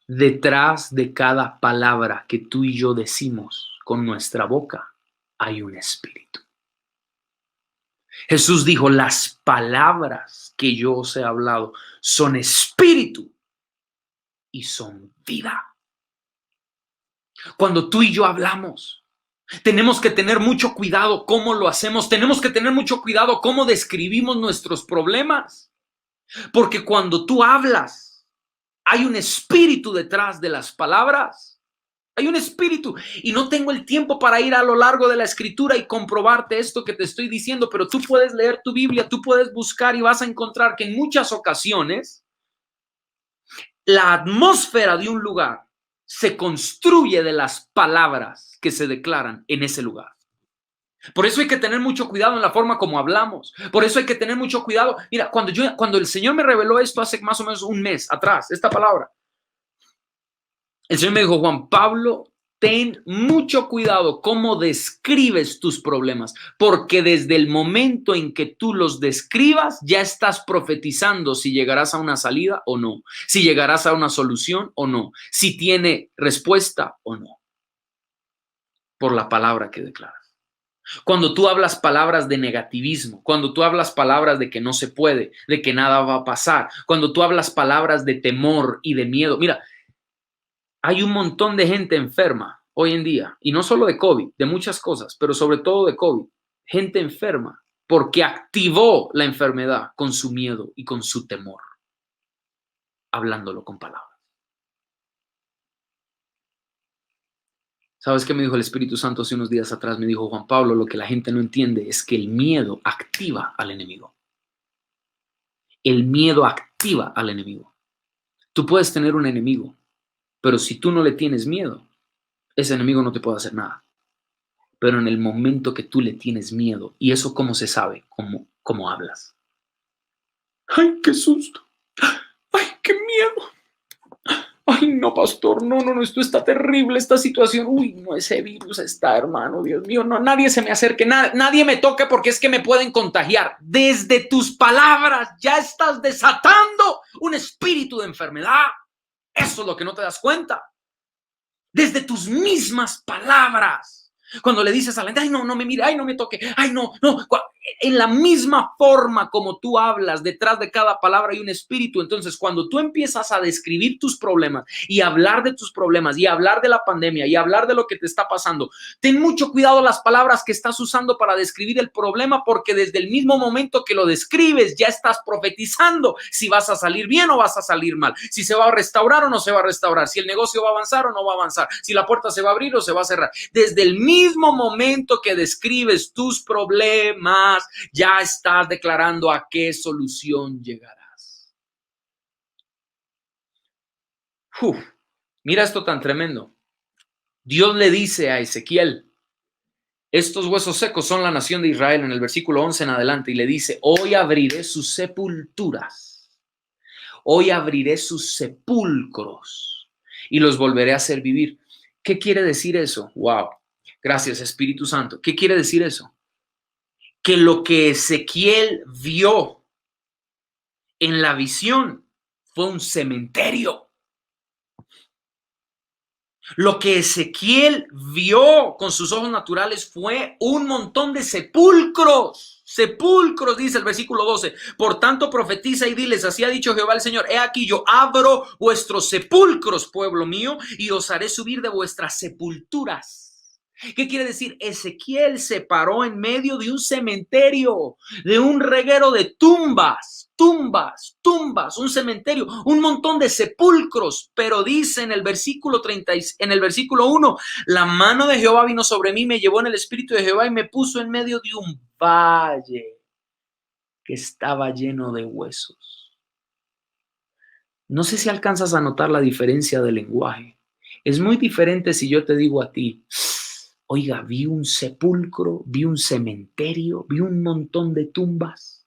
Detrás de cada palabra que tú y yo decimos con nuestra boca hay un espíritu. Jesús dijo: las palabras que yo os he hablado son espíritu y son vida. Cuando tú y yo hablamos, tenemos que tener mucho cuidado cómo lo hacemos. Tenemos que tener mucho cuidado cómo describimos nuestros problemas. Porque cuando tú hablas, hay un espíritu detrás de las palabras. Hay un espíritu. Y no tengo el tiempo para ir a lo largo de la escritura y comprobarte esto que te estoy diciendo, pero tú puedes leer tu Biblia, tú puedes buscar y vas a encontrar que en muchas ocasiones la atmósfera de un lugar se construye de las palabras que se declaran en ese lugar. Por eso hay que tener mucho cuidado en la forma como hablamos. Por eso hay que tener mucho cuidado. Mira, cuando el Señor me reveló esto hace más o menos un mes atrás, esta palabra, el Señor me dijo: Juan Pablo, ten mucho cuidado cómo describes tus problemas, porque desde el momento en que tú los describas, ya estás profetizando si llegarás a una salida o no, si llegarás a una solución o no, si tiene respuesta o no, por la palabra que declaras. Cuando tú hablas palabras de negativismo, cuando tú hablas palabras de que no se puede, de que nada va a pasar, cuando tú hablas palabras de temor y de miedo, mira, hay un montón de gente enferma hoy en día, y no solo de COVID, de muchas cosas, pero sobre todo de COVID. Gente enferma porque activó la enfermedad con su miedo y con su temor, hablándolo con palabras. ¿Sabes qué me dijo el Espíritu Santo hace unos días atrás? Me dijo: Juan Pablo, lo que la gente no entiende es que el miedo activa al enemigo. El miedo activa al enemigo. Tú puedes tener un enemigo, pero si tú no le tienes miedo, ese enemigo no te puede hacer nada. Pero en el momento que tú le tienes miedo, ¿y eso cómo se sabe? ¿Cómo hablas? ¡Ay, qué susto! ¡Ay, qué miedo! ¡Ay, no, pastor! No, esto está terrible, esta situación. ¡Uy, no, ese virus está, hermano! Dios mío, no, nadie se me acerque, nadie me toque porque es que me pueden contagiar. Desde tus palabras ya estás desatando un espíritu de enfermedad. Eso es lo que no te das cuenta. Desde tus mismas palabras. Cuando le dices a la gente: ay, no me mire, ay, no me toque, ay, no. En la misma forma como tú hablas, detrás de cada palabra hay un espíritu. Entonces, cuando tú empiezas a describir tus problemas y hablar de tus problemas y hablar de la pandemia y hablar de lo que te está pasando, ten mucho cuidado las palabras que estás usando para describir el problema, porque desde el mismo momento que lo describes, ya estás profetizando si vas a salir bien o vas a salir mal, si se va a restaurar o no se va a restaurar, si el negocio va a avanzar o no va a avanzar, si la puerta se va a abrir o se va a cerrar. Desde el mismo momento que describes tus problemas, ya estás declarando a qué solución llegarás. Mira esto tan tremendo. Dios le dice a Ezequiel: estos huesos secos son la nación de Israel, en el versículo 11 en adelante, y le dice: hoy abriré sus sepulturas, hoy abriré sus sepulcros y los volveré a hacer vivir. ¿Qué quiere decir eso? Wow, gracias Espíritu Santo. ¿Qué quiere decir eso? Que lo que Ezequiel vio en la visión fue un cementerio. Lo que Ezequiel vio con sus ojos naturales fue un montón de sepulcros. Sepulcros, dice el versículo 12. Por tanto, profetiza y diles: así ha dicho Jehová el Señor: he aquí, yo abro vuestros sepulcros, pueblo mío, y os haré subir de vuestras sepulturas. ¿Qué quiere decir? Ezequiel se paró en medio de un cementerio, de un reguero de tumbas, un cementerio, un montón de sepulcros. Pero dice en el versículo 30, en el versículo 1, la mano de Jehová vino sobre mí, me llevó en el espíritu de Jehová y me puso en medio de un valle que estaba lleno de huesos. No sé si alcanzas a notar la diferencia del lenguaje. Es muy diferente si yo te digo a ti: oiga, vi un sepulcro, vi un cementerio, vi un montón de tumbas.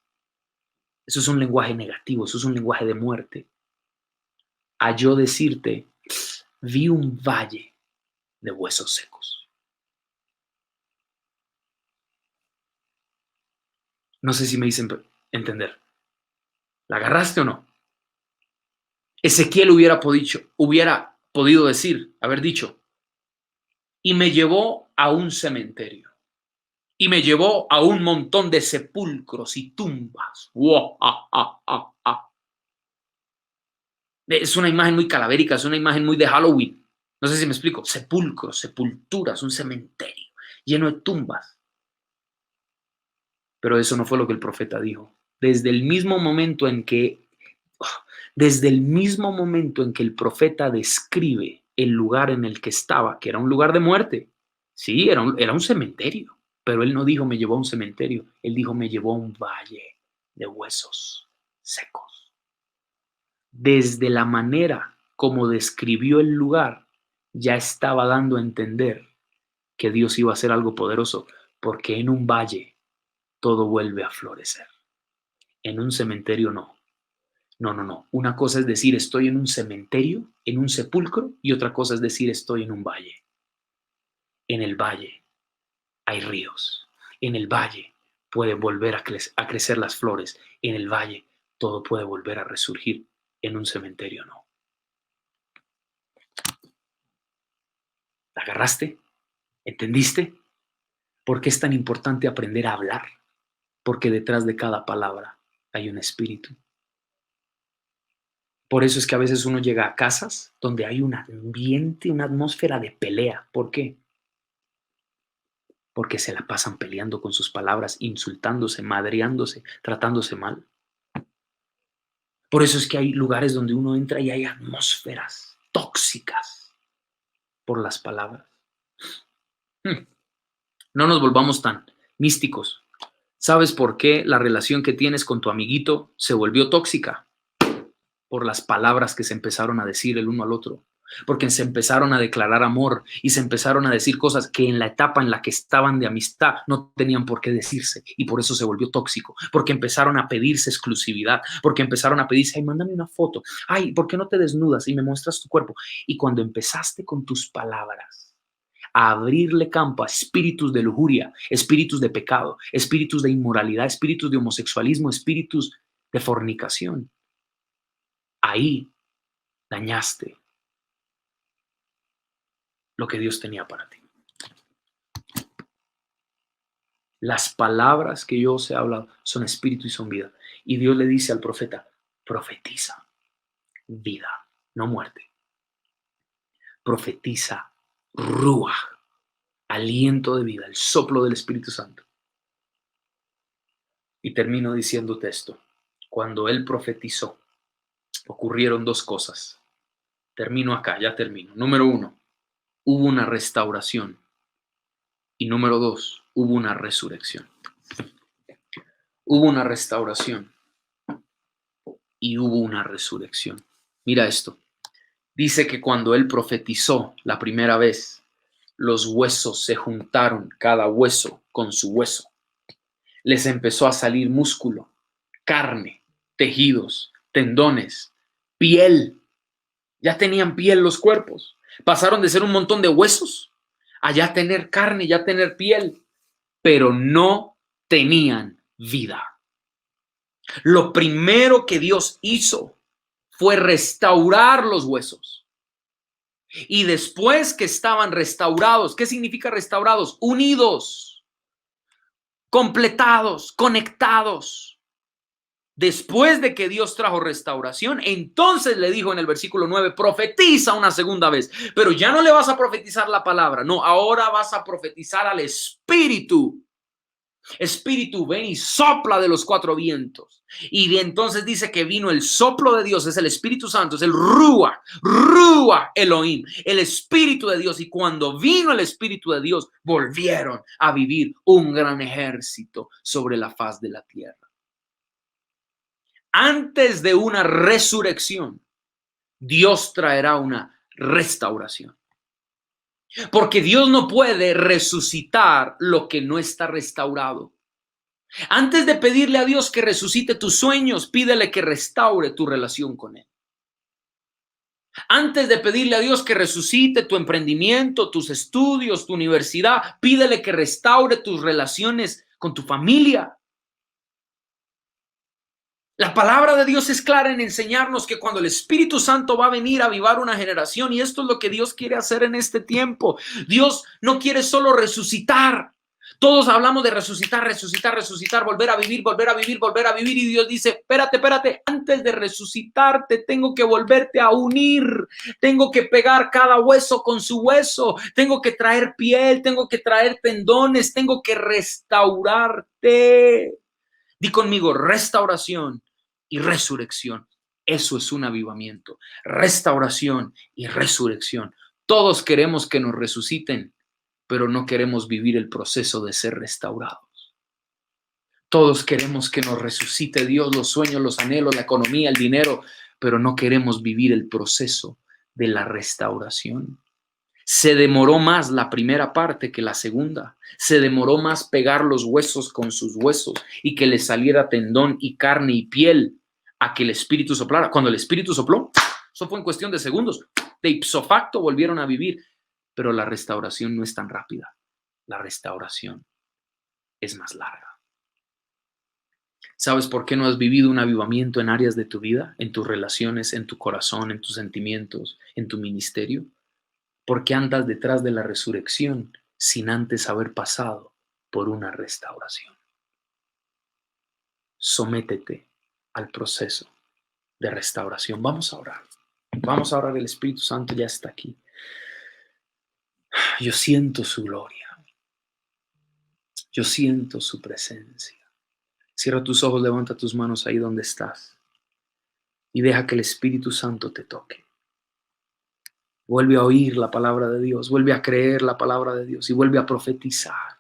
Eso es un lenguaje negativo, eso es un lenguaje de muerte. A yo decirte: vi un valle de huesos secos. No sé si me dicen entender. ¿La agarraste o no? Ezequiel hubiera podido decir, haber dicho: y me llevó a un cementerio, y me llevó a un montón de sepulcros y tumbas. ¡Wow! Es una imagen muy calavérica, es una imagen muy de Halloween. No sé si me explico. Sepulcros, sepulturas, un cementerio lleno de tumbas. Pero eso no fue lo que el profeta dijo. Desde el mismo momento en que el profeta describe el lugar en el que estaba, que era un lugar de muerte. Sí, era un cementerio. Pero él no dijo: me llevó a un cementerio. Él dijo: me llevó a un valle de huesos secos. Desde la manera como describió el lugar, ya estaba dando a entender que Dios iba a hacer algo poderoso, porque en un valle todo vuelve a florecer. En un cementerio no. No. Una cosa es decir: estoy en un cementerio, en un sepulcro, y otra cosa es decir: estoy en un valle. En el valle hay ríos. En el valle pueden volver a crecer las flores. En el valle todo puede volver a resurgir. En un cementerio no. ¿La agarraste? ¿Entendiste? ¿Por qué es tan importante aprender a hablar? Porque detrás de cada palabra hay un espíritu. Por eso es que a veces uno llega a casas donde hay un ambiente, una atmósfera de pelea. ¿Por qué? Porque se la pasan peleando con sus palabras, insultándose, madreándose, tratándose mal. Por eso es que hay lugares donde uno entra y hay atmósferas tóxicas por las palabras. No nos volvamos tan místicos. ¿Sabes por qué la relación que tienes con tu amiguito se volvió tóxica? Por las palabras que se empezaron a decir el uno al otro, porque se empezaron a declarar amor y se empezaron a decir cosas que en la etapa en la que estaban de amistad no tenían por qué decirse, y por eso se volvió tóxico, porque empezaron a pedirse exclusividad, porque empezaron a pedirse, ay, mándame una foto, ay, ¿por qué no te desnudas y me muestras tu cuerpo? Y cuando empezaste con tus palabras a abrirle campo a espíritus de lujuria, espíritus de pecado, espíritus de inmoralidad, espíritus de homosexualismo, espíritus de fornicación, ahí dañaste lo que Dios tenía para ti. Las palabras que yo os he hablado son espíritu y son vida. Y Dios le dice al profeta, profetiza vida, no muerte. Profetiza ruaj, aliento de vida, el soplo del Espíritu Santo. Y termino diciéndote esto. Cuando él profetizó, ocurrieron dos cosas. Termino acá, ya termino. Número 1, hubo una restauración. Y número 2, hubo una resurrección. Hubo una restauración y hubo una resurrección. Mira esto. Dice que cuando él profetizó la primera vez, los huesos se juntaron, cada hueso con su hueso. Les empezó a salir músculo, carne, tejidos, tendones, piel. Ya tenían piel los cuerpos. Pasaron de ser un montón de huesos a ya tener carne, ya tener piel, pero no tenían vida. Lo primero que Dios hizo fue restaurar los huesos. Y después que estaban restaurados, ¿qué significa restaurados? Unidos, completados, conectados. Después de que Dios trajo restauración, entonces le dijo en el versículo 9, profetiza una segunda vez, pero ya no le vas a profetizar la palabra, no, ahora vas a profetizar al Espíritu. Espíritu, ven y sopla de los cuatro vientos. Y entonces dice que vino el soplo de Dios, es el Espíritu Santo, es el Ruach Elohim, el Espíritu de Dios. Y cuando vino el Espíritu de Dios, volvieron a vivir un gran ejército sobre la faz de la tierra. Antes de una resurrección, Dios traerá una restauración. Porque Dios no puede resucitar lo que no está restaurado. Antes de pedirle a Dios que resucite tus sueños, pídele que restaure tu relación con Él. Antes de pedirle a Dios que resucite tu emprendimiento, tus estudios, tu universidad, pídele que restaure tus relaciones con tu familia. La palabra de Dios es clara en enseñarnos que cuando el Espíritu Santo va a venir a avivar una generación, y esto es lo que Dios quiere hacer en este tiempo. Dios no quiere solo resucitar. Todos hablamos de resucitar, resucitar, resucitar, volver a vivir, volver a vivir, volver a vivir. Y Dios dice, espérate, antes de resucitarte tengo que volverte a unir. Tengo que pegar cada hueso con su hueso. Tengo que traer piel, tengo que traer tendones, tengo que restaurarte. Di conmigo, restauración y resurrección. Eso es un avivamiento. Restauración y resurrección. Todos queremos que nos resuciten, pero no queremos vivir el proceso de ser restaurados. Todos queremos que nos resucite Dios, los sueños, los anhelos, la economía, el dinero, pero no queremos vivir el proceso de la restauración. Se demoró más la primera parte que la segunda. Se demoró más pegar los huesos con sus huesos y que les saliera tendón y carne y piel a que el Espíritu soplara. Cuando el Espíritu sopló, eso fue en cuestión de segundos. De ipso facto volvieron a vivir. Pero la restauración no es tan rápida. La restauración es más larga. ¿Sabes por qué no has vivido un avivamiento en áreas de tu vida? En tus relaciones, en tu corazón, en tus sentimientos, en tu ministerio. Porque andas detrás de la resurrección sin antes haber pasado por una restauración. Sométete al proceso de restauración. Vamos a orar. Vamos a orar. El Espíritu Santo ya está aquí. Yo siento su gloria. Yo siento su presencia. Cierra tus ojos, levanta tus manos ahí donde estás y deja que el Espíritu Santo te toque. Vuelve a oír la palabra de Dios, vuelve a creer la palabra de Dios y vuelve a profetizar.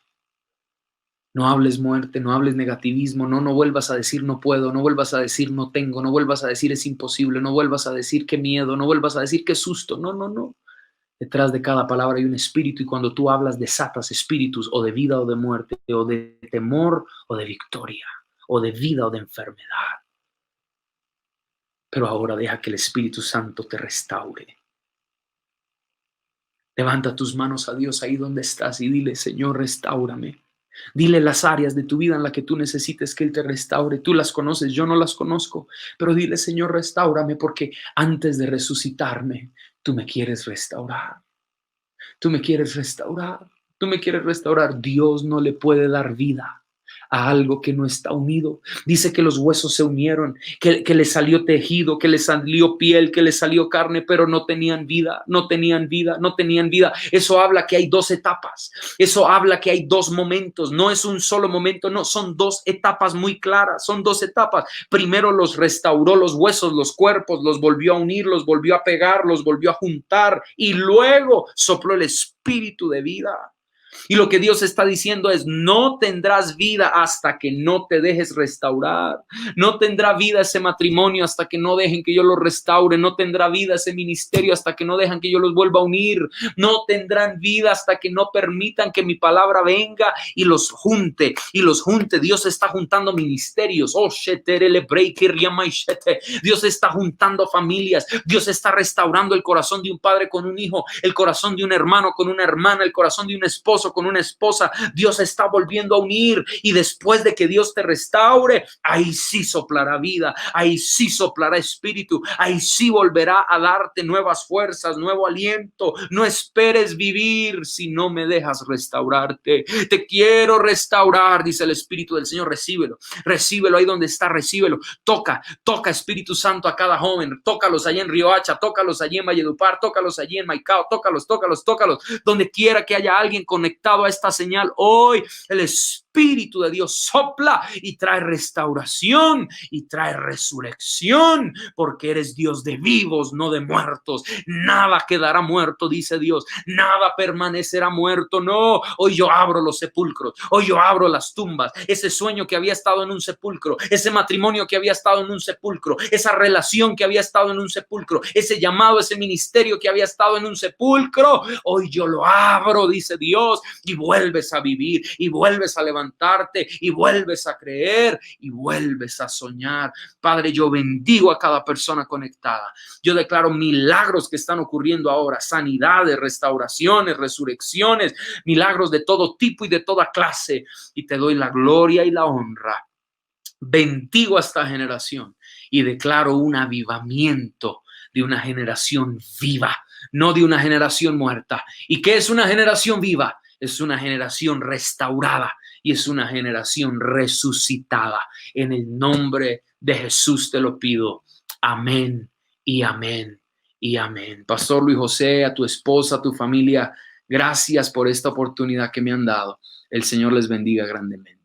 No hables muerte, no hables negativismo, no vuelvas a decir no puedo, no vuelvas a decir no tengo, no vuelvas a decir es imposible, no vuelvas a decir qué miedo, no vuelvas a decir qué susto. No. Detrás de cada palabra hay un espíritu y cuando tú hablas desatas espíritus o de vida o de muerte, o de temor o de victoria, o de vida o de enfermedad. Pero ahora deja que el Espíritu Santo te restaure. Levanta tus manos a Dios ahí donde estás y dile, Señor, restáurame. Dile las áreas de tu vida en las que tú necesites que Él te restaure. Tú las conoces, yo no las conozco, pero dile, Señor, restáurame porque antes de resucitarme, tú me quieres restaurar. Tú me quieres restaurar. Tú me quieres restaurar. Dios no le puede dar vida a algo que no está unido. Dice que los huesos se unieron, que le salió tejido, que le salió piel, que le salió carne, pero no tenían vida, no tenían vida, no tenían vida. Eso habla que hay dos etapas. Eso habla que hay dos momentos. No es un solo momento, no, son dos etapas muy claras. Son dos etapas. Primero los restauró los huesos, los cuerpos, los volvió a unir, los volvió a pegar, los volvió a juntar y luego sopló el espíritu de vida. Y lo que Dios está diciendo es, no tendrás vida hasta que no te dejes restaurar. No tendrá vida ese matrimonio hasta que no dejen que yo lo restaure. No tendrá vida ese ministerio hasta que no dejan que yo los vuelva a unir. No tendrán vida hasta que no permitan que mi palabra venga y los junte. Y los junte. Dios está juntando ministerios. Dios está juntando familias. Dios está restaurando el corazón de un padre con un hijo, el corazón de un hermano con una hermana, el corazón de un esposo con una esposa. Dios está volviendo a unir y después de que Dios te restaure, ahí sí soplará vida, ahí sí soplará espíritu, ahí sí volverá a darte nuevas fuerzas, nuevo aliento. No esperes vivir si no me dejas restaurarte. Te quiero restaurar, dice el Espíritu del Señor. Recíbelo ahí donde está, recíbelo. Toca Espíritu Santo a cada joven, tócalos allí en Riohacha, tócalos allí en Valledupar, tócalos allí en Maicao, tócalos, donde quiera que haya alguien conectado a esta señal hoy. El Espíritu de Dios sopla y trae restauración y trae resurrección, porque eres Dios de vivos, no de muertos. Nada quedará muerto, dice Dios, nada permanecerá muerto. No, hoy yo abro los sepulcros, hoy yo abro las tumbas. Ese sueño que había estado en un sepulcro, ese matrimonio que había estado en un sepulcro, esa relación que había estado en un sepulcro, ese llamado, ese ministerio que había estado en un sepulcro, hoy yo lo abro, dice Dios, y vuelves a vivir, y vuelves a levantarte, y vuelves a creer, y vuelves a soñar. Padre, yo bendigo a cada persona conectada. Yo declaro milagros que están ocurriendo ahora, sanidades, restauraciones, resurrecciones, milagros de todo tipo y de toda clase, y te doy la gloria y la honra. Bendigo a esta generación y declaro un avivamiento de una generación viva, no de una generación muerta. ¿Y qué es una generación viva? Es una generación restaurada y es una generación resucitada. En el nombre de Jesús te lo pido. Amén y amén y amén. Pastor Luis José, a tu esposa, a tu familia, gracias por esta oportunidad que me han dado. El Señor les bendiga grandemente.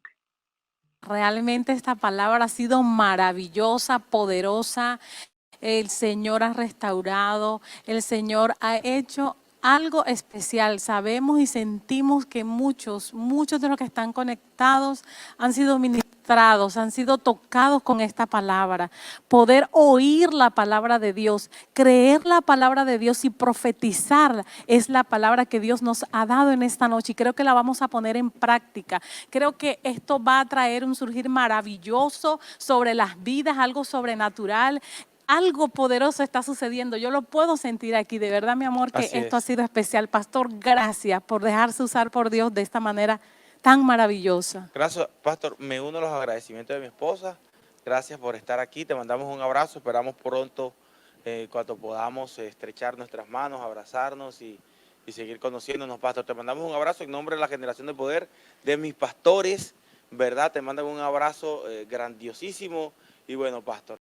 Realmente esta palabra ha sido maravillosa, poderosa. El Señor ha restaurado, el Señor ha hecho algo especial. Sabemos y sentimos que muchos de los que están conectados han sido ministrados, han sido tocados con esta palabra. Poder oír la palabra de Dios, creer la palabra de Dios y profetizar es la palabra que Dios nos ha dado en esta noche y creo que la vamos a poner en práctica. Creo que esto va a traer un surgir maravilloso sobre las vidas, algo sobrenatural. Algo poderoso está sucediendo. Yo lo puedo sentir aquí. De verdad, mi amor, que esto ha sido especial. Pastor, gracias por dejarse usar por Dios de esta manera tan maravillosa. Gracias, Pastor. Me uno a los agradecimientos de mi esposa. Gracias por estar aquí. Te mandamos un abrazo. Esperamos pronto, cuando podamos, estrechar nuestras manos, abrazarnos y seguir conociéndonos, Pastor. Te mandamos un abrazo en nombre de la Generación de Poder, de mis pastores, ¿verdad? Te mandan un abrazo grandiosísimo. Y bueno, Pastor,